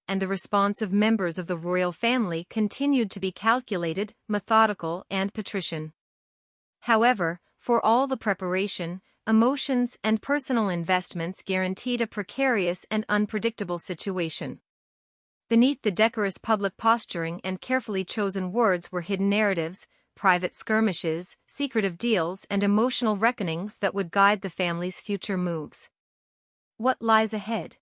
And the response of members of the royal family continued to be calculated, methodical, and patrician. However, for all the preparation, emotions, and personal investments guaranteed a precarious and unpredictable situation. Beneath the decorous public posturing and carefully chosen words were hidden narratives, private skirmishes, secretive deals, and emotional reckonings that would guide the family's future moves. What lies ahead?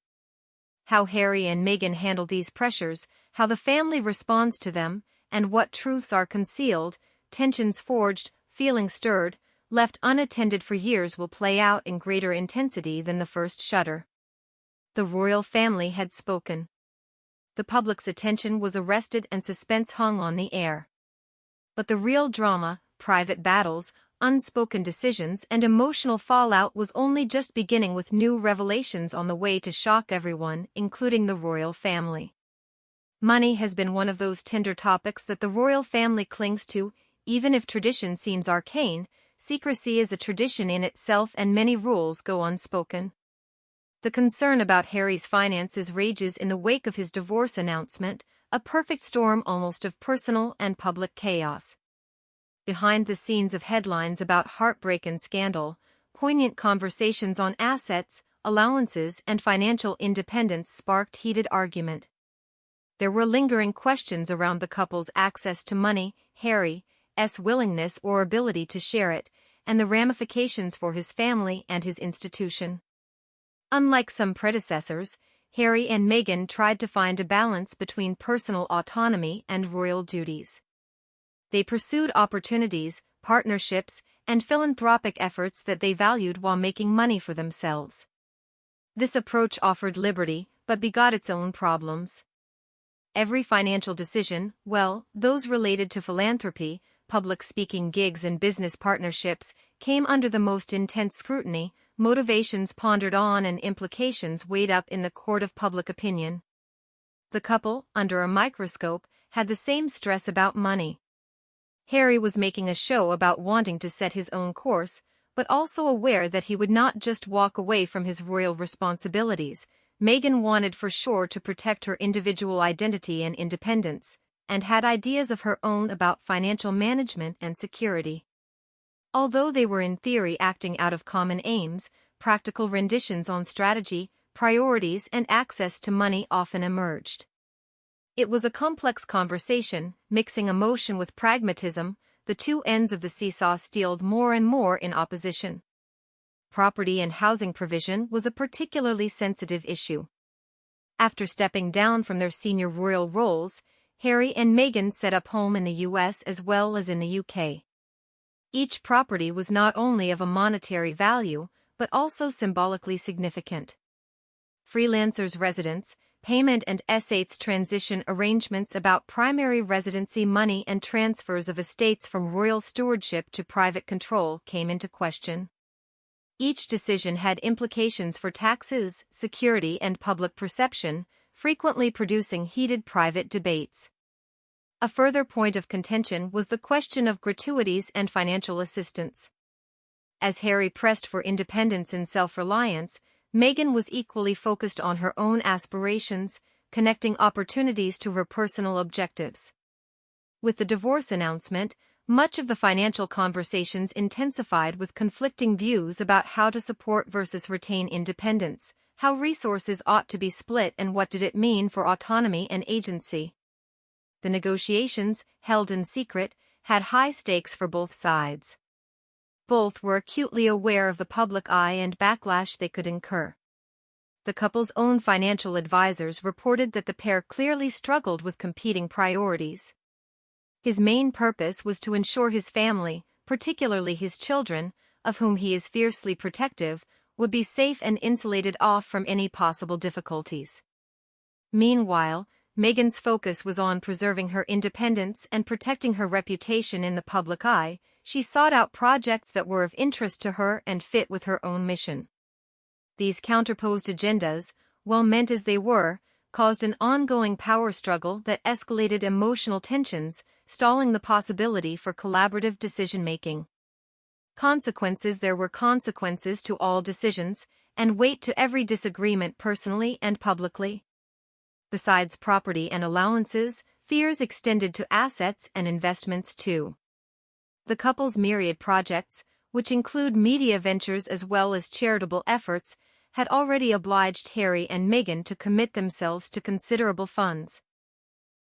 How Harry and Meghan handle these pressures, how the family responds to them, and what truths are concealed, tensions forged, feelings stirred, left unattended for years will play out in greater intensity than the first shudder. The royal family had spoken. The public's attention was arrested and suspense hung on the air. But the real drama, private battles, unspoken decisions, and emotional fallout was only just beginning, with new revelations on the way to shock everyone, including the royal family. Money has been one of those tender topics that the royal family clings to. Even if tradition seems arcane, secrecy is a tradition in itself and many rules go unspoken. The concern about Harry's finances rages in the wake of his divorce announcement, a perfect storm almost of personal and public chaos. Behind the scenes of headlines about heartbreak and scandal, poignant conversations on assets, allowances, and financial independence sparked heated argument. There were lingering questions around the couple's access to money, Harry's willingness or ability to share it, and the ramifications for his family and his institution. Unlike some predecessors, Harry and Meghan tried to find a balance between personal autonomy and royal duties. They pursued opportunities, partnerships, and philanthropic efforts that they valued while making money for themselves. This approach offered liberty, but begot its own problems. Every financial decision, those related to philanthropy, public speaking gigs and business partnerships, came under the most intense scrutiny, motivations pondered on and implications weighed up in the court of public opinion. The couple, under a microscope, had the same stress about money. Harry was making a show about wanting to set his own course, but also aware that he would not just walk away from his royal responsibilities. Meghan wanted for sure to protect her individual identity and independence, and had ideas of her own about financial management and security. Although they were in theory acting out of common aims, practical renditions on strategy, priorities and access to money often emerged. It was a complex conversation, mixing emotion with pragmatism. The two ends of the seesaw steeled more and more in opposition. Property and housing provision was a particularly sensitive issue. After stepping down from their senior royal roles, Harry and Meghan set up home in the US as well as in the UK. Each property was not only of a monetary value, but also symbolically significant. Freelancers' residence, payment and estates transition arrangements about primary residency money and transfers of estates from royal stewardship to private control came into question. Each decision had implications for taxes, security and public perception, frequently producing heated private debates. A further point of contention was the question of gratuities and financial assistance. As Harry pressed for independence and self-reliance, Meghan was equally focused on her own aspirations, connecting opportunities to her personal objectives. With the divorce announcement, much of the financial conversations intensified with conflicting views about how to support versus retain independence, how resources ought to be split and what did it mean for autonomy and agency. The negotiations, held in secret, had high stakes for both sides. Both were acutely aware of the public eye and backlash they could incur. The couple's own financial advisors reported that the pair clearly struggled with competing priorities. His main purpose was to ensure his family, particularly his children, of whom he is fiercely protective, would be safe and insulated off from any possible difficulties. Meanwhile, Meghan's focus was on preserving her independence and protecting her reputation in the public eye. She sought out projects that were of interest to her and fit with her own mission. These counterposed agendas, well meant as they were, caused an ongoing power struggle that escalated emotional tensions, stalling the possibility for collaborative decision-making. There were consequences to all decisions, and weight to every disagreement personally and publicly. Besides property and allowances, fears extended to assets and investments too. The couple's myriad projects, which include media ventures as well as charitable efforts, had already obliged Harry and Meghan to commit themselves to considerable funds.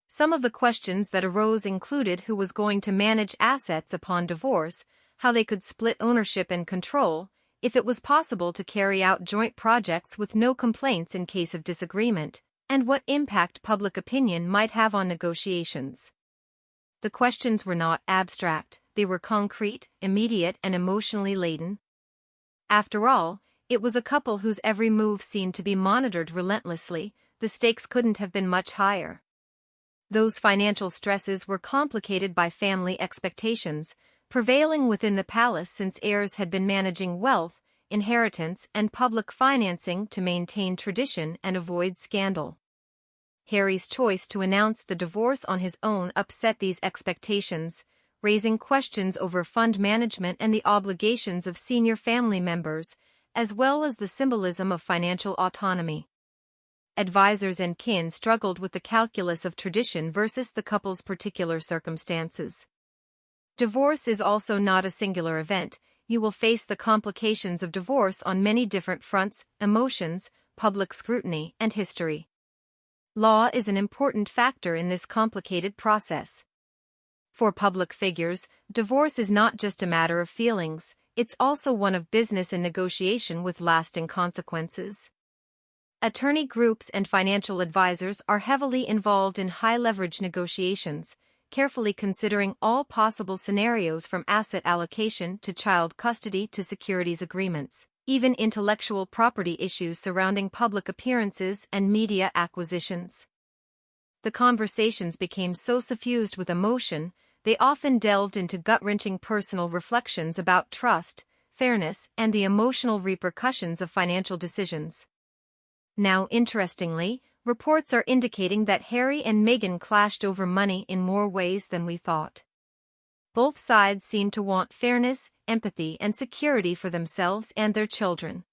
Some of the questions that arose included who was going to manage assets upon divorce, how they could split ownership and control, if it was possible to carry out joint projects with no complaints in case of disagreement, and what impact public opinion might have on negotiations. The questions were not abstract, they were concrete, immediate and emotionally laden. After all, it was a couple whose every move seemed to be monitored relentlessly. The stakes couldn't have been much higher. Those financial stresses were complicated by family expectations, prevailing within the palace since heirs had been managing wealth, inheritance and public financing to maintain tradition and avoid scandal. Harry's choice to announce the divorce on his own upset these expectations, raising questions over fund management and the obligations of senior family members, as well as the symbolism of financial autonomy. Advisors and kin struggled with the calculus of tradition versus the couple's particular circumstances. Divorce is also not a singular event. You will face the complications of divorce on many different fronts: emotions, public scrutiny, and history. Law is an important factor in this complicated process. For public figures, divorce is not just a matter of feelings, it's also one of business and negotiation with lasting consequences. Attorney groups and financial advisors are heavily involved in high-leverage negotiations, carefully considering all possible scenarios from asset allocation to child custody to securities agreements, even intellectual property issues surrounding public appearances and media acquisitions. The conversations became so suffused with emotion they often delved into gut-wrenching personal reflections about trust, fairness, and the emotional repercussions of financial decisions. Now, interestingly, reports are indicating that Harry and Meghan clashed over money in more ways than we thought. Both sides seem to want fairness, empathy, and security for themselves and their children.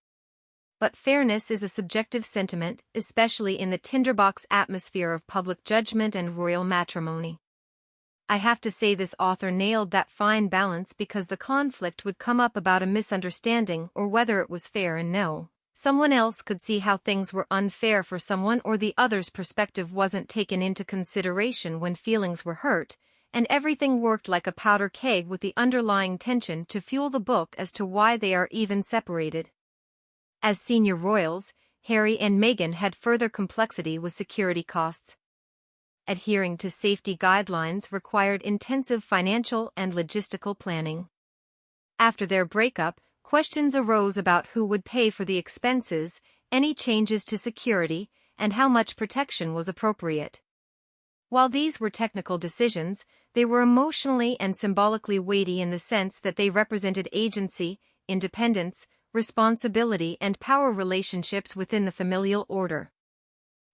But fairness is a subjective sentiment, especially in the tinderbox atmosphere of public judgment and royal matrimony. I have to say this author nailed that fine balance, because the conflict would come up about a misunderstanding or whether it was fair, and no, someone else could see how things were unfair for someone or the other's perspective wasn't taken into consideration when feelings were hurt, and everything worked like a powder keg with the underlying tension to fuel the book as to why they are even separated. As senior royals, Harry and Meghan had further complexity with security costs. Adhering to safety guidelines required intensive financial and logistical planning. After their breakup, questions arose about who would pay for the expenses, any changes to security, and how much protection was appropriate. While these were technical decisions, they were emotionally and symbolically weighty in the sense that they represented agency, independence, responsibility, and power relationships within the familial order.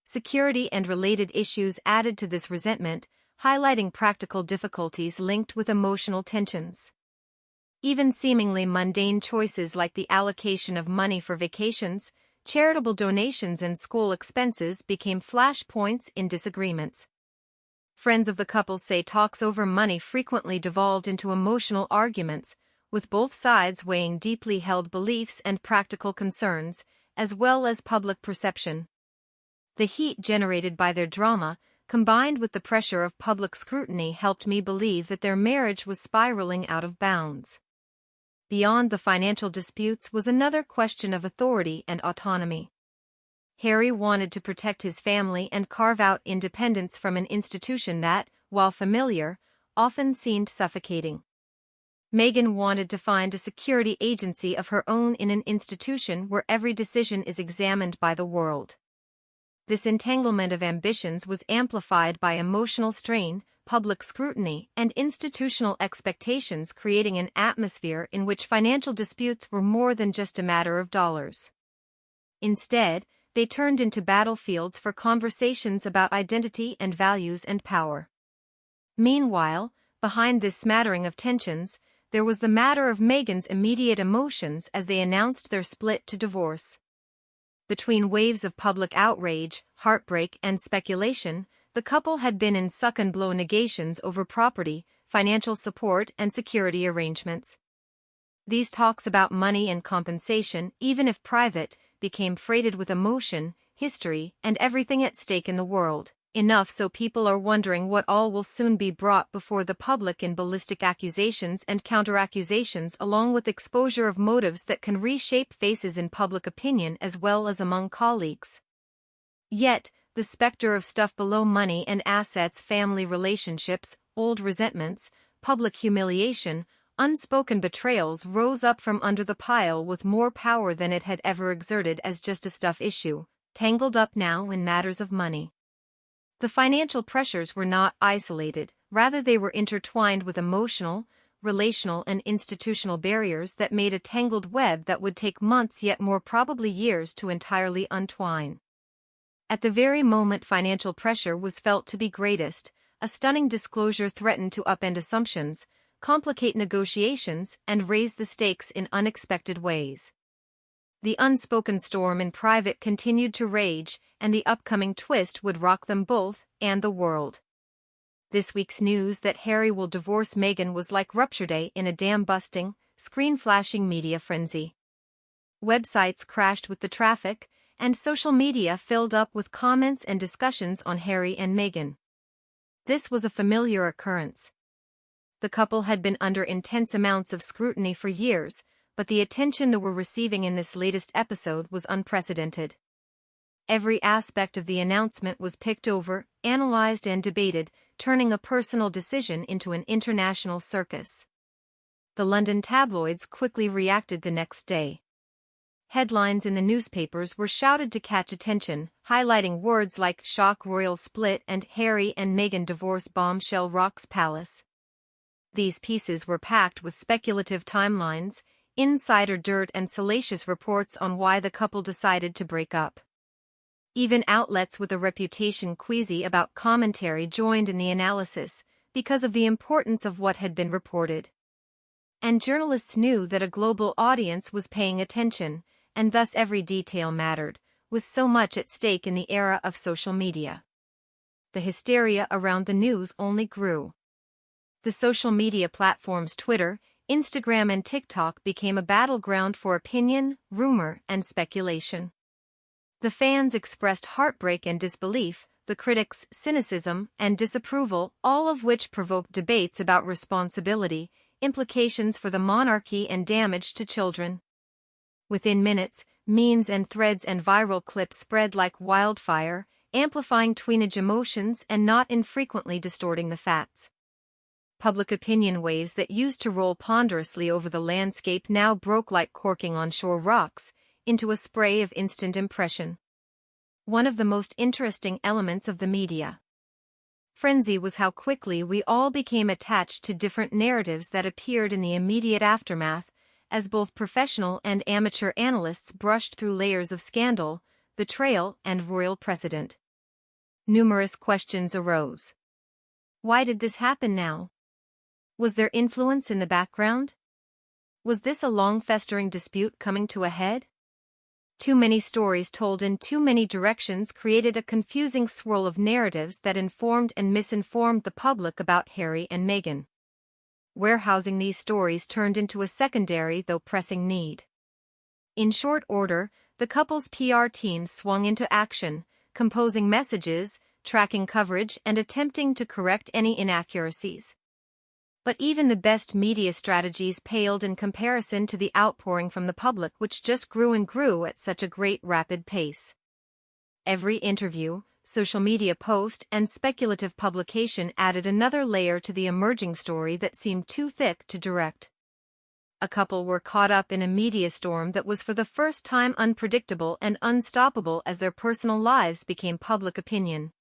Security and related issues added to this resentment, highlighting practical difficulties linked with emotional tensions. Even seemingly mundane choices like the allocation of money for vacations, charitable donations, and school expenses became flashpoints in disagreements. Friends of the couple say talks over money frequently devolved into emotional arguments, with both sides weighing deeply held beliefs and practical concerns, as well as public perception. The heat generated by their drama, combined with the pressure of public scrutiny, helped me believe that their marriage was spiraling out of bounds. Beyond the financial disputes was another question of authority and autonomy. Harry wanted to protect his family and carve out independence from an institution that, while familiar, often seemed suffocating. Meghan wanted to find a security agency of her own in an institution where every decision is examined by the world. This entanglement of ambitions was amplified by emotional strain, public scrutiny, and institutional expectations, creating an atmosphere in which financial disputes were more than just a matter of dollars. Instead, they turned into battlefields for conversations about identity and values and power. Meanwhile, behind this smattering of tensions, there was the matter of Meghan's immediate emotions as they announced their split to divorce. Between waves of public outrage, heartbreak, and speculation, the couple had been in suck-and-blow negations over property, financial support, and security arrangements. These talks about money and compensation, even if private, became freighted with emotion, history, and everything at stake in the world, enough so people are wondering what all will soon be brought before the public in ballistic accusations and counter-accusations, along with exposure of motives that can reshape faces in public opinion as well as among colleagues. Yet, the specter of stuff below money and assets, family relationships, old resentments, public humiliation, unspoken betrayals rose up from under the pile with more power than it had ever exerted as just a stuff issue, tangled up now in matters of money. The financial pressures were not isolated, rather they were intertwined with emotional, relational, and institutional barriers that made a tangled web that would take months, yet more probably years, to entirely untwine. At the very moment financial pressure was felt to be greatest, a stunning disclosure threatened to upend assumptions, complicate negotiations, and raise the stakes in unexpected ways. The unspoken storm in private continued to rage, and the upcoming twist would rock them both and the world. This week's news that Harry will divorce Meghan was like Rupture Day in a dam-busting, screen-flashing media frenzy. Websites crashed with the traffic, and social media filled up with comments and discussions on Harry and Meghan. This was a familiar occurrence. The couple had been under intense amounts of scrutiny for years, but the attention they were receiving in this latest episode was unprecedented. Every aspect of the announcement was picked over, analyzed, and debated, turning a personal decision into an international circus. The London tabloids quickly reacted the next day. Headlines in the newspapers were shouted to catch attention, highlighting words like shock royal split and Harry and Meghan divorce bombshell rocks palace. These pieces were packed with speculative timelines, insider dirt and salacious reports on why the couple decided to break up. Even outlets with a reputation queasy about commentary joined in the analysis, because of the importance of what had been reported. And journalists knew that a global audience was paying attention, and thus every detail mattered, with so much at stake in the era of social media. The hysteria around the news only grew. The social media platforms Twitter, Instagram and TikTok became a battleground for opinion, rumor, and speculation. The fans expressed heartbreak and disbelief, the critics cynicism and disapproval, all of which provoked debates about responsibility, implications for the monarchy and damage to children. Within minutes, memes and threads and viral clips spread like wildfire, amplifying teenage emotions and not infrequently distorting the facts. Public opinion waves that used to roll ponderously over the landscape now broke like corking on shore rocks, into a spray of instant impression. One of the most interesting elements of the media frenzy was how quickly we all became attached to different narratives that appeared in the immediate aftermath, as both professional and amateur analysts brushed through layers of scandal, betrayal, and royal precedent. Numerous questions arose. Why did this happen now? Was there influence in the background? Was this a long-festering dispute coming to a head? Too many stories told in too many directions created a confusing swirl of narratives that informed and misinformed the public about Harry and Meghan. Warehousing these stories turned into a secondary though pressing need. In short order, the couple's PR teams swung into action, composing messages, tracking coverage, and attempting to correct any inaccuracies. But even the best media strategies paled in comparison to the outpouring from the public, which just grew and grew at such a great rapid pace. Every interview, social media post, and speculative publication added another layer to the emerging story that seemed too thick to direct. A couple were caught up in a media storm that was for the first time unpredictable and unstoppable as their personal lives became public opinion.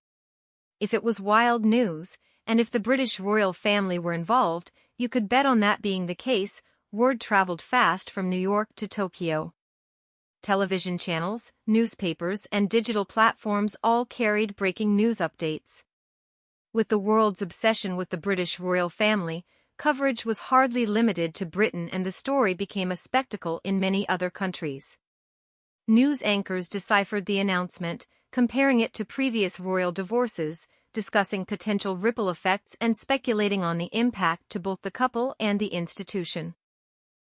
If it was wild news, and if the British royal family were involved, you could bet on that being the case. Word traveled fast from New York to Tokyo. Television channels, newspapers, and digital platforms all carried breaking news updates. With the world's obsession with the British royal family, coverage was hardly limited to Britain, and the story became a spectacle in many other countries. News anchors deciphered the announcement, comparing it to previous royal divorces, discussing potential ripple effects and speculating on the impact to both the couple and the institution.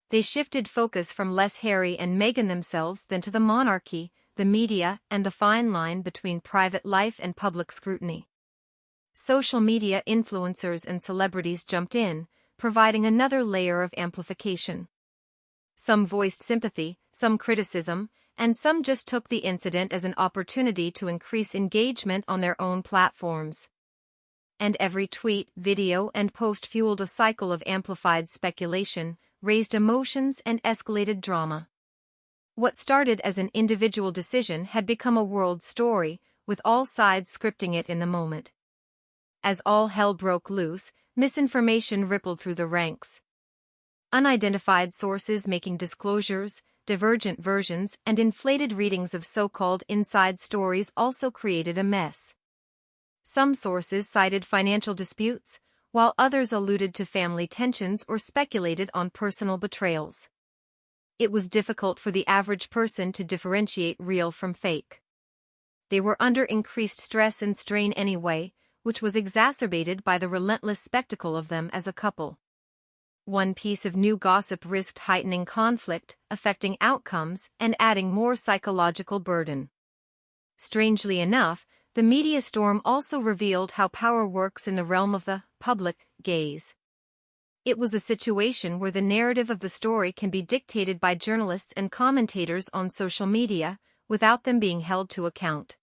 They shifted focus from less Harry and Meghan themselves than to the monarchy, the media, and the fine line between private life and public scrutiny. Social media influencers and celebrities jumped in, providing another layer of amplification. Some voiced sympathy, some criticism, and some just took the incident as an opportunity to increase engagement on their own platforms. And every tweet, video, and post fueled a cycle of amplified speculation, raised emotions, and escalated drama. What started as an individual decision had become a world story, with all sides scripting it in the moment. As all hell broke loose, misinformation rippled through the ranks. Unidentified sources making disclosures, divergent versions, and inflated readings of so-called inside stories also created a mess. Some sources cited financial disputes, while others alluded to family tensions or speculated on personal betrayals. It was difficult for the average person to differentiate real from fake. They were under increased stress and strain anyway, which was exacerbated by the relentless spectacle of them as a couple. One piece of new gossip risked heightening conflict, affecting outcomes, and adding more psychological burden. Strangely enough, the media storm also revealed how power works in the realm of the public gaze. It was a situation where the narrative of the story can be dictated by journalists and commentators on social media, without them being held to account.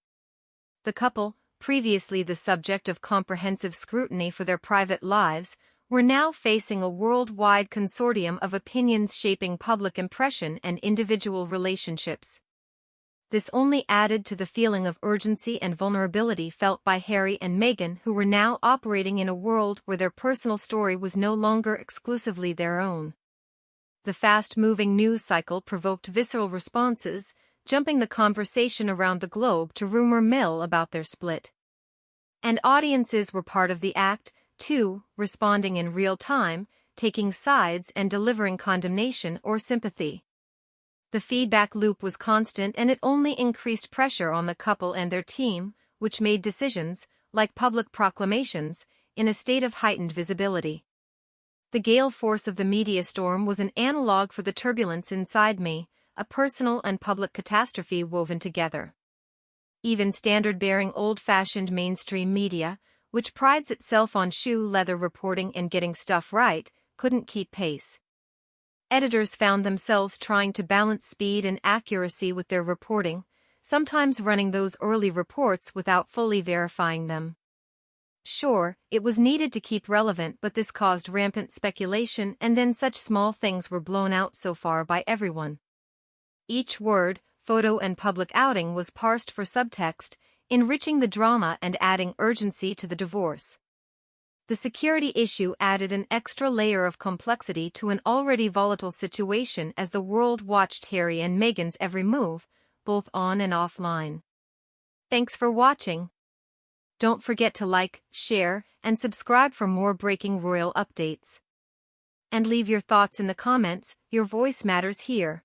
The couple, previously the subject of comprehensive scrutiny for their private lives, were now facing a worldwide consortium of opinions shaping public impression and individual relationships. This only added to the feeling of urgency and vulnerability felt by Harry and Meghan, who were now operating in a world where their personal story was no longer exclusively their own. The fast-moving news cycle provoked visceral responses, jumping the conversation around the globe to rumor mill about their split. And audiences were part of the act, too, responding in real time, taking sides and delivering condemnation or sympathy. The feedback loop was constant, and it only increased pressure on the couple and their team, which made decisions, like public proclamations, in a state of heightened visibility. The gale force of the media storm was an analogue for the turbulence inside me, a personal and public catastrophe woven together. Even standard-bearing old-fashioned mainstream media, which prides itself on shoe-leather reporting and getting stuff right, couldn't keep pace. Editors found themselves trying to balance speed and accuracy with their reporting, sometimes running those early reports without fully verifying them. Sure, it was needed to keep relevant, but this caused rampant speculation, and then such small things were blown out so far by everyone. Each word, photo and public outing was parsed for subtext, enriching the drama and adding urgency to the divorce. The security issue added an extra layer of complexity to an already volatile situation as the world watched Harry and Meghan's every move, both on and offline. Thanks for watching. Don't forget to like, share, and subscribe for more breaking royal updates. And leave your thoughts in the comments, your voice matters here.